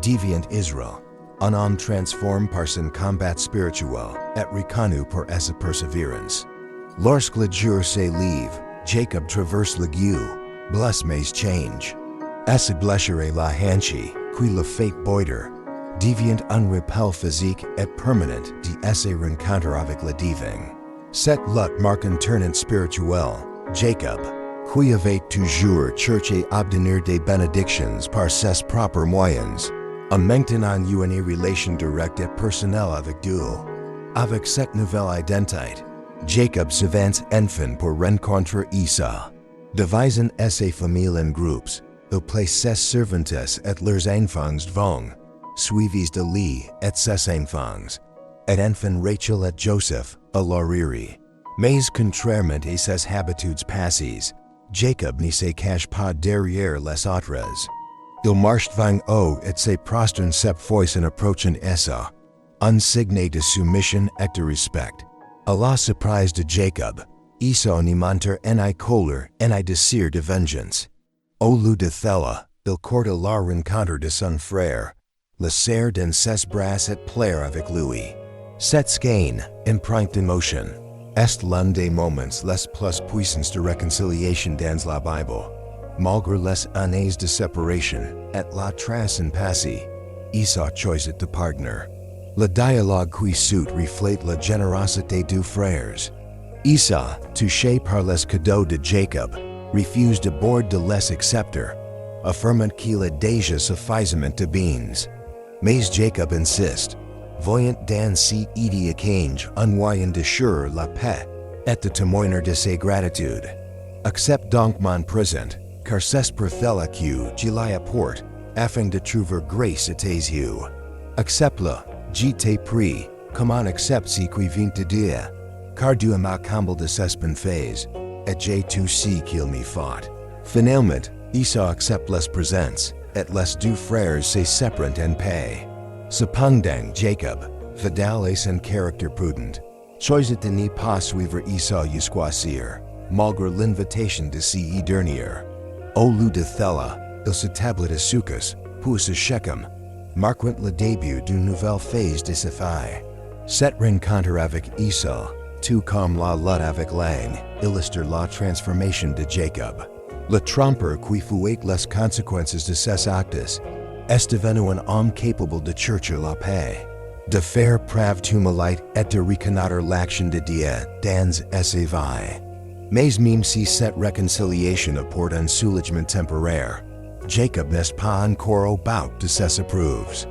deviant Israel, un homme transforme par son combat spirituel, et reconnu pour sa perseverance. Lorsque le jour se lève, Jacob traverse le gueux, bless mais change. Se blesserait la hanche, qui le fait boiter, deviant un rappel physique et permanent de se rencontre avec le divin. Cette lutte marque un tournant spirituel, Jacob, qui avait toujours cherché à obtenir des bénédictions par ses propres moyens, a maintenant une relation directe et personnelle avec Dieu. Avec cette nouvelle identité, Jacob s'avance enfin pour rencontrer Esaü. Divisant ses familles en groupes, il place ses servantes et leurs enfants devant, suivis de lui et ses enfants, et enfin Rachel et Joseph à l'arrière. Mais contrairement à ses habitudes passées, Jacob ne se cache pas derrière les autres. Il marche vers haut et se prosterne cette fois en approchant Esaü, un signe de soumission et de respect. À la surprise de Jacob, Esaü ne montre ni colère ni désir de vengeance. Au lieu de cela, il court à la rencontre de son frère, le serre dans ses bras et pleure avec lui. Cette scène, empreinte d'émotion, est l'un des moments les plus puissants de réconciliation dans la Bible. Malgré les années de séparation et la trace en passé, Esaü choisit de pardonner. Le dialogue qui suit reflète la générosité des frères. Esaü, touché par les cadeaux de Jacob, refuse d'abord de les accepter, affirmant qu'il a déjà suffisamment de biens. Mais Jacob insiste, voyant dans ses échanges un moyen d'assurer la paix et de témoigner de ses gratitudes. Accepte donc mon présent, car c'est pour cela que je l'y apporte, afin de trouver grâce à tes yeux. Accepte-le, je t'ai pris, comme on accepte ce qui vient de Dieu, car Dieu m'a comblé de ses bienfaits, et j'ai tout ce qu'il me faut. Finalement, Esaü accepte les présents, et les deux frères se séparent en paix. Cependant, Jacob, fidèle et son caractère prudent, choisit de ne pas suivre Esaü jusqu'à Seir, malgré l'invitation de ce dernier. Au lieu de cela, il s'établit à Sucos, puis à Shechem, marquant le début d'une nouvelle phase de sa vie. Cette rencontre avec Esaü, tout comme la lutte avec l'âne, illustre la transformation de Jacob. Le trompeur qui fouette les conséquences de ses actes est devenu un homme capable de chercher la paix, de faire preuve d'humilité et de reconnaître l'action de Dieu dans sa vie. Mais même si cette réconciliation apporte un soulagement temporaire, Jacob n'est pas encore au bout de ses épreuves.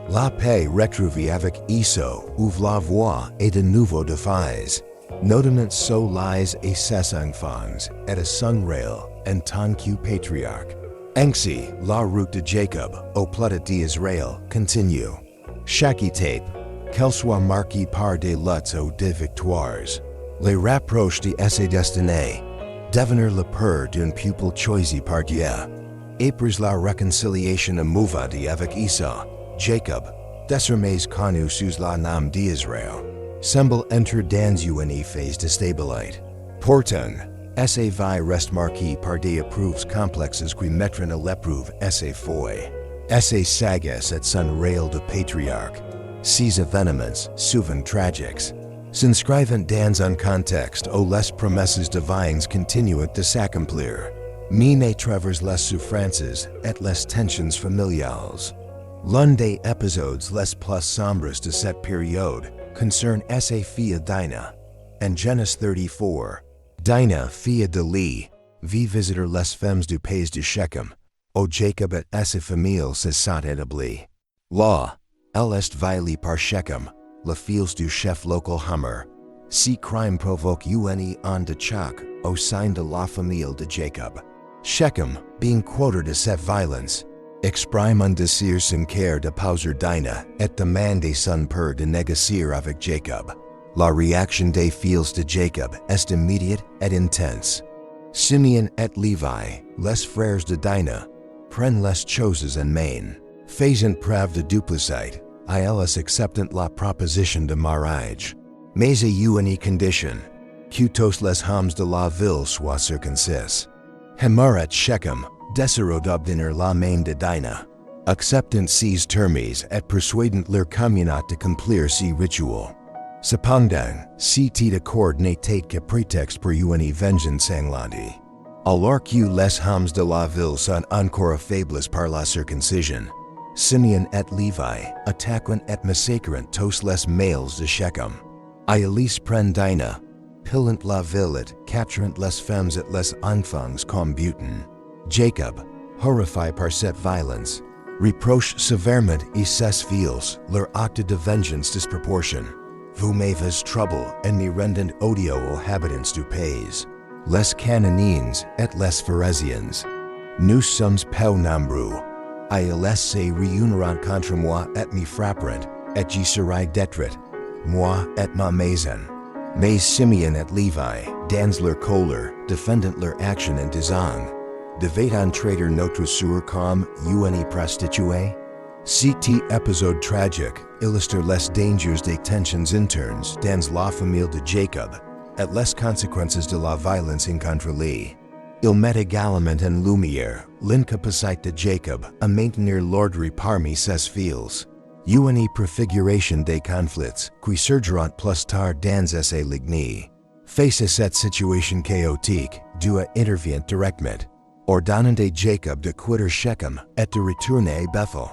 La paix retrouvée avec Esaü ouvre la voie à de nouveaux défis, notamment sous les et ses enfants et à son rail en tant que patriarque. Ainsi, la route de Jacob au plat d'Israël continue. Chaque étape, qu'elle soit marquée par des luttes ou des victoires, les rapproche de sa destinée, devenir le père d'un pupille choisi par Dieu. Après la réconciliation émouvante avec Esaü, Jacob, désormais connu sous le nom d'Israël, semble entrer dans une phase de stabilité. Pourtant, sa vie reste marquée par des épreuves complexes qui mettront à l'épreuve sa foi. Sa sagesse et son rail de patriarque, ces événements, souvent tragiques, s'inscrivent dans un contexte où les promesses divines continuent de s'accomplir, mais traversent les souffrances et les tensions familiales. L'un des épisodes les plus sombres de cette période concerne sa fille Dinah. En Genèse 34, Dinah, fille de Lee, vit visiter les femmes du pays de Shechem, où Jacob et sa famille se sont établis. Là, elle est violée par Shechem, le fils du chef local Hammer. Ce crime provoque un de choc au sein de la famille de Jacob. Shechem, being quoted de cette violence, exprime un désir sincère de pauser Dinah et demande son père de négocier avec Jacob. La réaction des fils de Jacob est immédiate et intense. Simeon et Levi, les frères de Dinah, prennent les choses en main, faisant preuve de duplicité, et elles acceptent la proposition de mariage. Mais à une condition, que tous les hommes de la ville soient circoncis. Hamor et Shechem désirent d'obtenir la main de Dinah, Acceptant sees termes et persuadent leur communat de complir si ritual. Cependant, si tit accord n'était que prétexte pour une vengeance sanglante. Alors que les hommes de la ville sont encore affaiblis par la circoncision, Simeon et Levi attaquent et massacrent tous les males de Shechem. Ils prennent Dinah, pillent la ville et capturent les femmes et les enfants comme butin. Jacob, horrifié par cette violence, reproche sévèrement et ses fils leur acte de vengeance disproportion. Vous m'avez troublé et me rendant odieux aux habitants du pays. Les Cananéens et les Phérésiens. Nous sommes peu nombreux. Ils se réuniront contre moi et me frapperont, et j'y serai détruit, moi et ma maison. Mais Simeon et Levi, dans leur colère, défendant leur action en disant, devait entrer notre sur comme une prostituée? Cet épisode tragique illustre les dangers des tensions internes dans la famille de Jacob et les conséquences de la violence contre lui. Il met également en lumière l'incapacité de Jacob à maintenir l'ordre parmi ses fils. Une préfiguration des conflits qui surgiront plus tard dans ces lignées. Face à cette situation chaotique, Dieu intervient directement, ordonnant à Jacob de quitter Shechem et de retourner à Bethel.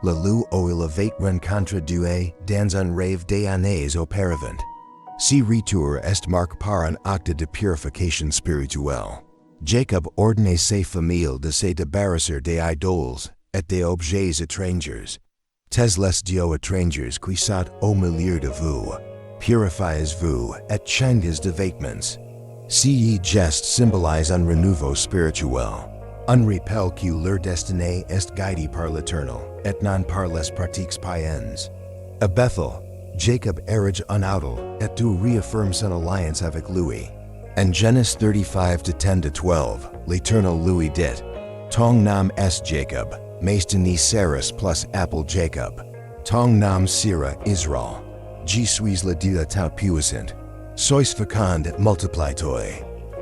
Le lieu où il avait rencontré Dieu dans un rêve des années auparavant. Ce retour est marqué par un acte de purification spirituelle. Jacob ordonne ses familles de se débarrasser des idoles et des objets étrangers. Tes les dieux étrangers qui sont au milieu de vous. Purifiez-vous et changez de vêtements. Ce geste symbolise un renouveau spirituel. Un rappel que leur destinée est guidée par l'Éternel et non par les pratiques païennes. À Bethel, Jacob érige un idole et Dieu réaffirme son alliance avec lui. En Genèse 35 de 10-12, l'Éternel lui dit, ton nom est Jacob, mais tu n'y seras plus appelé Jacob. Ton nom sera Israël. Je suis le Dieu tout puissant. Sois fécond et multiplie-toi.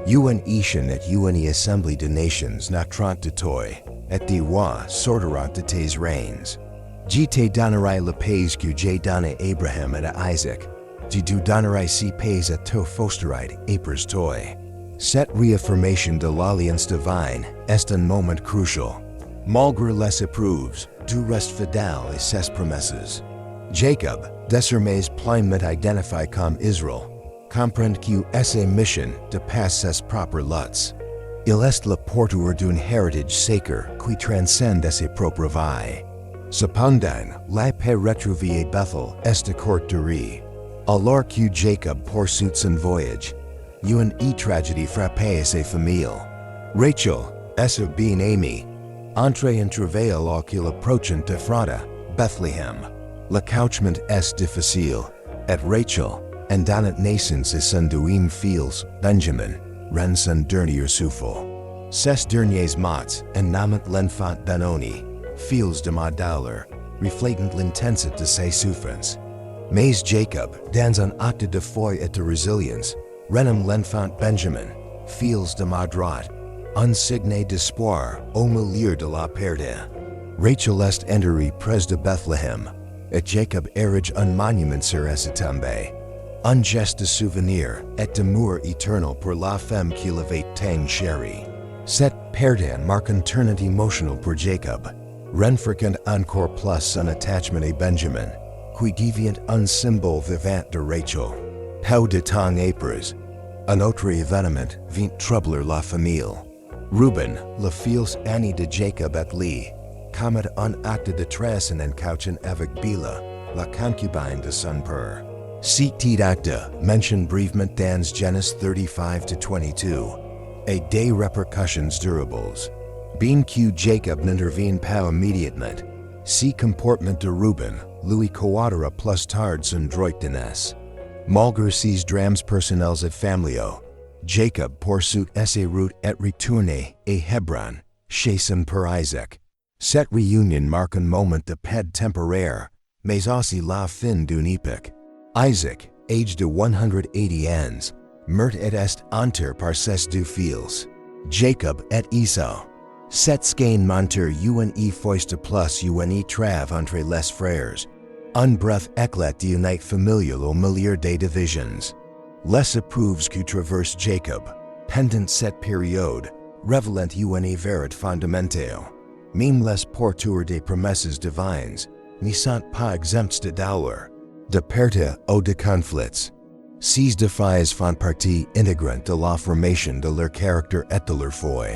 Une nation et une assemblée de nations naîtront de toi, et des rois sortiront de tes reins. Je te donnerai le pays que j'ai donné à Abraham et à Isaac. Je te donnerai ce pays et te fosterai après toi. Cette réaffirmation de l'alliance divine est un moment crucial. Malgré les épreuves, Dieu reste fidèle à ses promesses. Jacob, désormais pleinement identifié comme Israël, comprend que sa mission dépasse ses propres luttes. Il est le porteur d'un héritage sacré qui transcende ses propres vies. Cependant, la paix retrouvée à Bethel est de courte durée. Alors que Jacob poursuit son voyage, une tragédie frappe sa famille. Rachel, sa bien-aimée, entre en travail alors qu'il approche d'Ephrata, Bethléem. L'accouchement est difficile, et Rachel, en donnant naissance à son deuxième fils, Benjamin, rend son dernier souffle. Ces derniers mots, en nommant l'enfant Benoni, fils de ma douleur, reflétant l'intensité de ses souffrances. Mais Jacob, dans un acte de foi et de résilience, renomme l'enfant Benjamin, fils de ma droite, un signe d'espoir au milieu de la perte. Rachel est enterrée près de Bethléem, et Jacob érige un monument sur sa tombe. Un geste de souvenir et d'amour éternel pour la femme qu'il avait tant chérie. Cette perte marque un tournant émotionnel pour Jacob, renforçant encore plus son attachement à Benjamin, qui devient un symbole vivant de Rachel. Peu de temps après, un autre événement vint troubler la famille. Reuben, le fils aîné de Jacob et Lee, commet un acte de trahison en couchant avec Bila, la concubine de son père. Cet acte, mentionné brièvement dans Genèse 35-22, a des répercussions durables. Bien que Jacob n'intervienne pas immédiatement, ce comportement de Reuben lui coûtera plus tard son droitesse. Malgré ces drames personnels et familiaux, Jacob poursuit sa route et retourne à Hebron, chez son père Isaac. Cette réunion marque un moment de paix temporaire, mais aussi la fin d'une époque. Isaac, âgé de 180 ans, meurt et est enterré par ses deux fils, Jacob et Esaü. Set skein monter une foiste plus une trave entre les frères. Un bref éclat d'unite familial au milieu des divisions. Les approuves que traverse Jacob, pendant cette période, révélant une vérité fondamentale. Même les porteurs des promesses divines, ne sont pas exempts de douleur, de perte ou de conflits. Ces défis font partie intégrante de la formation de leur caractère et de leur foi.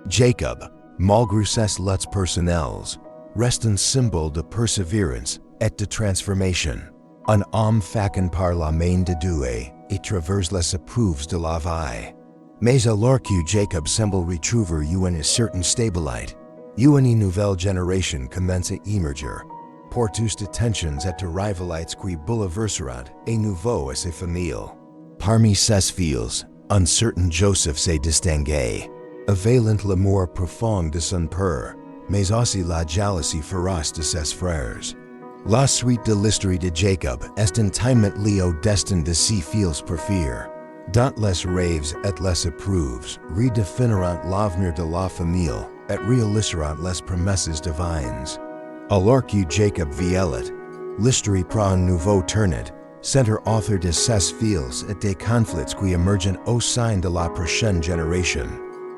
Jacob, malgré ses luttes personnelles, reste un symbole de persévérance et de transformation. Un homme facon par la main de Dieu et traverse les épreuves de la vie. Mais alors que Jacob semble retrouver une certaine stabilité, une nouvelle génération commence à émerger, porteuse de tensions et de rivalités qui bouleverseront à nouveau ses familles. Parmi ses fils, un certain Joseph s'est distingué, avalant l'amour profond de son père, mais aussi la jalousie féroce de ses frères. La suite de l'histoire de Jacob est intimement liée au destin de ses fils préférés. Dans les rêves et les épreuves, redéfiniront l'avenir de la famille et réaliseront les promesses divines. Alors que Jacob vieillit, l'histoire prend un nouveau tournant, centre author de ses fils et des conflits qui émergent au sein de la prochaine génération.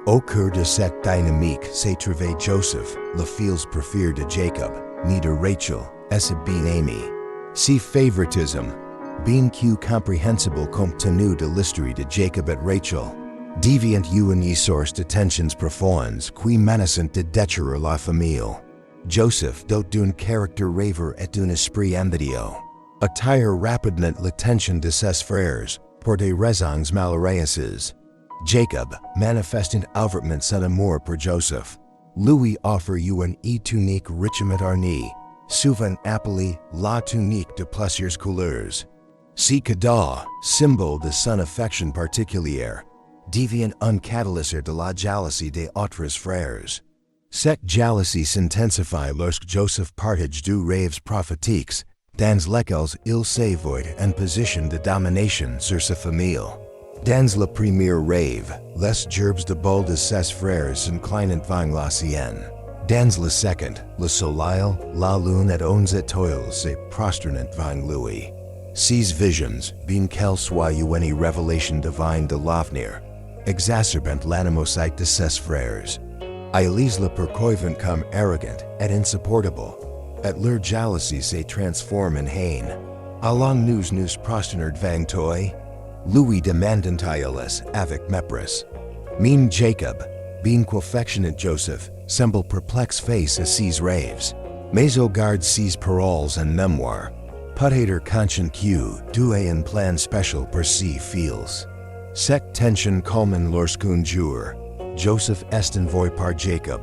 Au cœur de cette dynamique s'est trouvé Joseph, le fils préféré de Jacob, né de Rachel, et sa bien-aimée. Ce favoritisme, bien que compréhensible compte tenu de l'histoire de Jacob et Rachel, devient une source de tensions profondes qui menacent de détruire la famille. Joseph, doté d'un caractère rêveur et d'un esprit ambitieux, attire rapidement l'attention de ses frères pour des raisons malheureuses. Jacob, manifestant ouvertement son amour pour Joseph, lui offre une tunique richement ornée, souvent appelée la tunique de plusieurs couleurs. Ce cadeau, symbole de son affection particulière, devient un catalyseur de la jalousie des autres frères. Cette jalousie s'intensifie lorsque Joseph partage du rêves prophétiques, dans lesquels il se voit en position de domination sur sa famille. Dans le premier rêve, les gerbes de bol de ses frères s'inclinent vers la sienne. Dans le second, le soleil, la lune et 11 étoiles se prosternent vers lui. Ces visions, bien qu'elles soient une révélation divine de l'avenir, exacerbent l'animosité de ses frères. Ils le perçoivent comme arrogant et insupportable, et leur jalousie se transforme en haine. Allons-nous nous prosterner devant toi? Lui demandent-ils avec mépris. Mais Jacob, bien qu'affectionné Joseph, semble perplexe face à ses rêves. Mais au garde ses paroles en mémoire, peut-être conscient que Dieu a un plan spécial pour ses fils. Cette tension culmine lorsqu'un jour, Joseph est envoyé par Jacob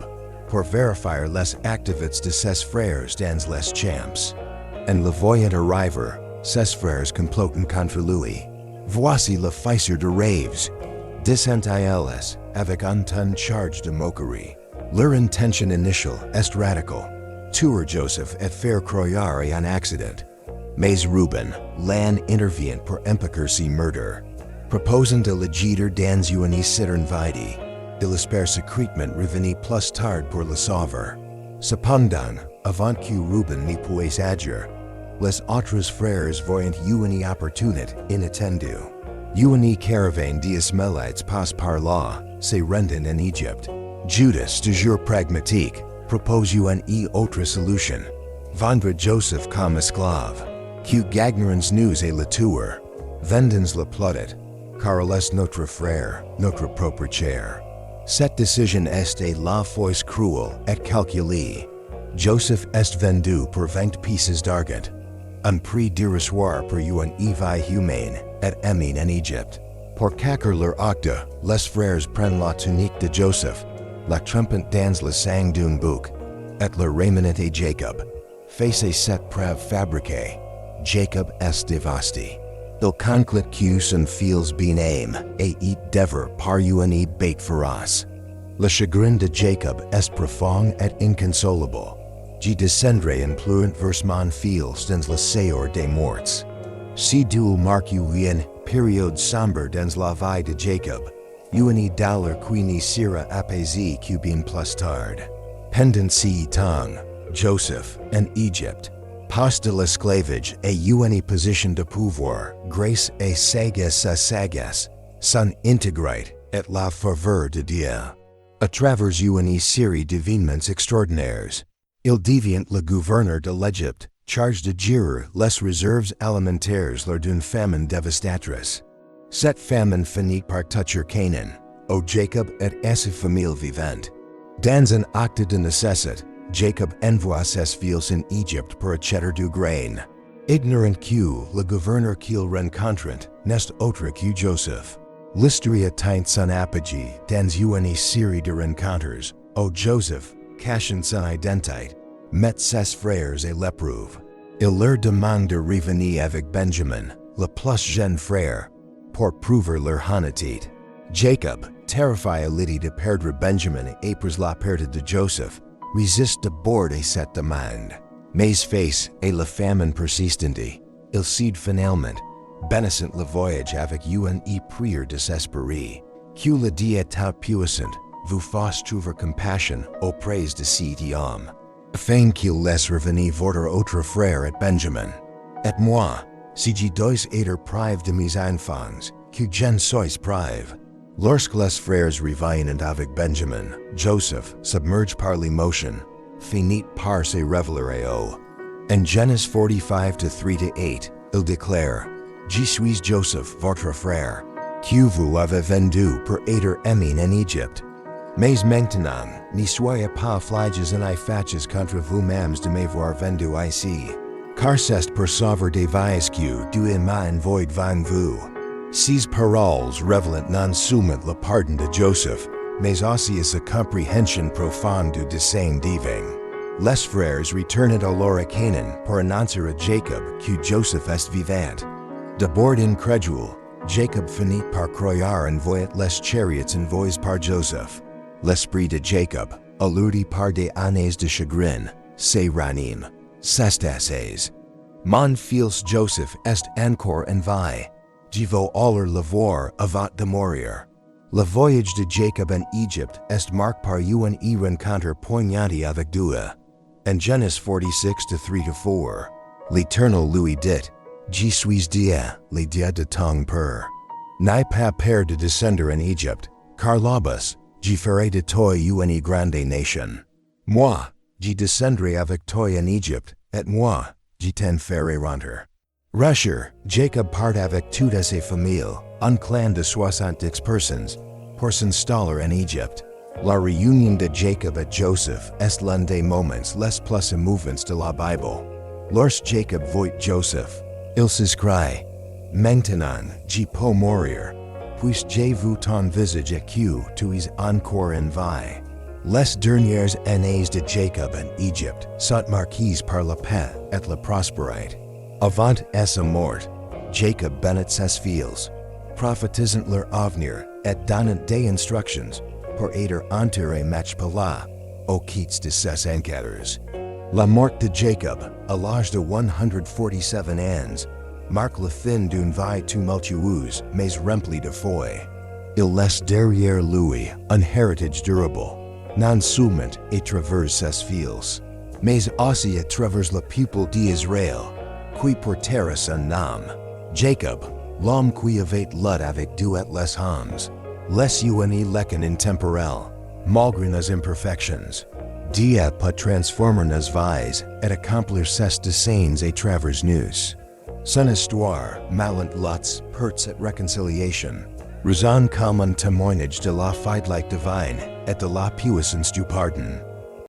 pour vérifier les activités de ses frères dans les champs. En le voyant arriver, ses frères complotent contre lui. Voici le faiseur de rêves. Descend-ils avec un ton charge de moquerie. Leur intention initiale est radicale, tuer Joseph et faire croire à un accident. Mais Reuben, l'un intervient pour empêcher ce meurtre, proposant de le jeter dans une citerne vide. Il espère secrètement revenir plus tard pour le sauver. Cependant, avant que Reuben ne puisse agir, les autres frères voyant une opportunité inattendue. Une caravane d'Ismaélites passe par là, se rendant en Égypte. Judas, toujours pragmatique, propose une autre solution. Vendre Joseph comme esclave. Que gagnons nous et le tueur. Vendons le plottet, car il est notre frère, notre propriétaire. Cette décision est la fois cruelle et calculée. Joseph est vendu pour 20 pieces d'argent. Un prix dérisoire pour une vie humaine et aimée en Égypte. Pour cacher leur acte, les frères prennent la tunique de Joseph, la trempent dans le sang d'un bouc, et le ramenent à Jacob. Face cette preuve fabriquée, Jacob est dévasté. Il conclut que son fils bien-aimé et dévore par une bête féroce. Le chagrin de Jacob est profond et inconsolable. Je descendrai en pleurant vers mon fils dans le séjour des morts. Si Dieu marque une période sombre dans la vie de Jacob, Uni dollar quini sira apesi cubine plus tard. Pendency tongue, Joseph, and Egypt. Poste de l'esclavage a uni position de pouvoir, grace et sagesse, son intégrite, et la faveur de Dieu. A travers uni série d'événements extraordinaires. Il devient le gouverneur de l'Égypte, chargé de gérer les réserves alimentaires lors d'une famine dévastatrice. Cette famine finit par toucher Canaan, o Jacob et ses familles vivantes. Dans un acte de nécessité, Jacob envoie ses fils en Égypte pour acheter du grain. Ignorant que le gouverneur qu'il rencontre n'est autre que Joseph. L'histoire tient son apogée dans une série de rencontres, o Joseph, cachant son identité, met ses frères à l'épreuve. Il leur demande de revenir avec Benjamin, le plus jeune frère, pour prouver leur honnêteté. Jacob, terrifié à l'idée de perdre Benjamin et après la perte de Joseph, résiste d'abord à cette demande. Mais face à la famine persistante, il cède finalement, bénissant le voyage avec une prière désespérée. Que le Dieu tout-puissant vous fasse trouver compassion auprès de cet homme, afin qu'il laisse revenir votre autre frère et Benjamin. Et moi, si je dois être prive de mes enfants, que je ne sois prive. Lorsque les frères reviennent avec Benjamin, Joseph, submerged par l'émotion, finit par se révéler à eux. En Genèse 45:3-8, il déclare, Je suis Joseph, votre frère, que vous avez vendu pour être aimé en Égypte. Mais maintenant, ne soyez pas affligés et fâchés contre vous-mêmes de m'avoir vendu ici, car c'est pour sauver des vies que Dieu m'a envoyé vers vous. Ces paroles révèlent non seulement le pardon de Joseph, mais aussi sa compréhension profonde du dessein divin. Les frères retournent alors à Canaan pour annoncer à Jacob que Joseph est vivant. D'abord incrédule, Jacob finit par croire en voyant les chariots envoyés par Joseph. L'esprit de Jacob, alourdi par des années de chagrin, se ranime, s'estasise. Mon fils Joseph est encore en vie. Je veux alors le voir avant de mourir. Le voyage de Jacob en Égypte est marqué par une rencontre poignante avec Dieu. En Genèse 46:3-4, l'Éternel lui dit, Je suis Dieu, le Dieu de ton père. N'aie pas peur de descendre en Égypte, car là-bas, je ferai de toi une grande nation. Moi, je descendrai avec toi en Égypte, et moi, je t'en ferai rentrer. Rasher, Jacob part avec toute sa famille, un clan de 70 personnes, pour s'installer en Égypte. La réunion de Jacob et Joseph est l'un des moments les plus émouvants de la Bible. Lorsque Jacob voit Joseph, il s'écrie, Maintenant, je peux mourir, puis j'ai vu ton visage et que tu es encore en vie. Les dernières années de Jacob en Égypte sont marquées par la paix et la prospérité. Avant sa mort, Jacob bénit ses fils, prophétisant leur avenir et donnant des instructions pour être enterré match-pala au quitte de ses enquêteurs. La mort de Jacob, à l'âge de 147 ans, marque la fin d'une vie tumultueuse mais remplie de foi. Il laisse derrière lui un héritage durable, non seulement à travers ses fils, mais aussi à travers le peuple d'Israël, qui portera son nom. Jacob, l'homme qui avait lutte avec Dieu et les hommes, les unis lequin intemporel, malgré nos imperfections. Dieu peut transformer nos vies et accomplir ses desseins à travers nous. Son histoire, malent luttes, pertes et réconciliation, résonne comme un témoignage de la fidelité divine et de la puissance du pardon.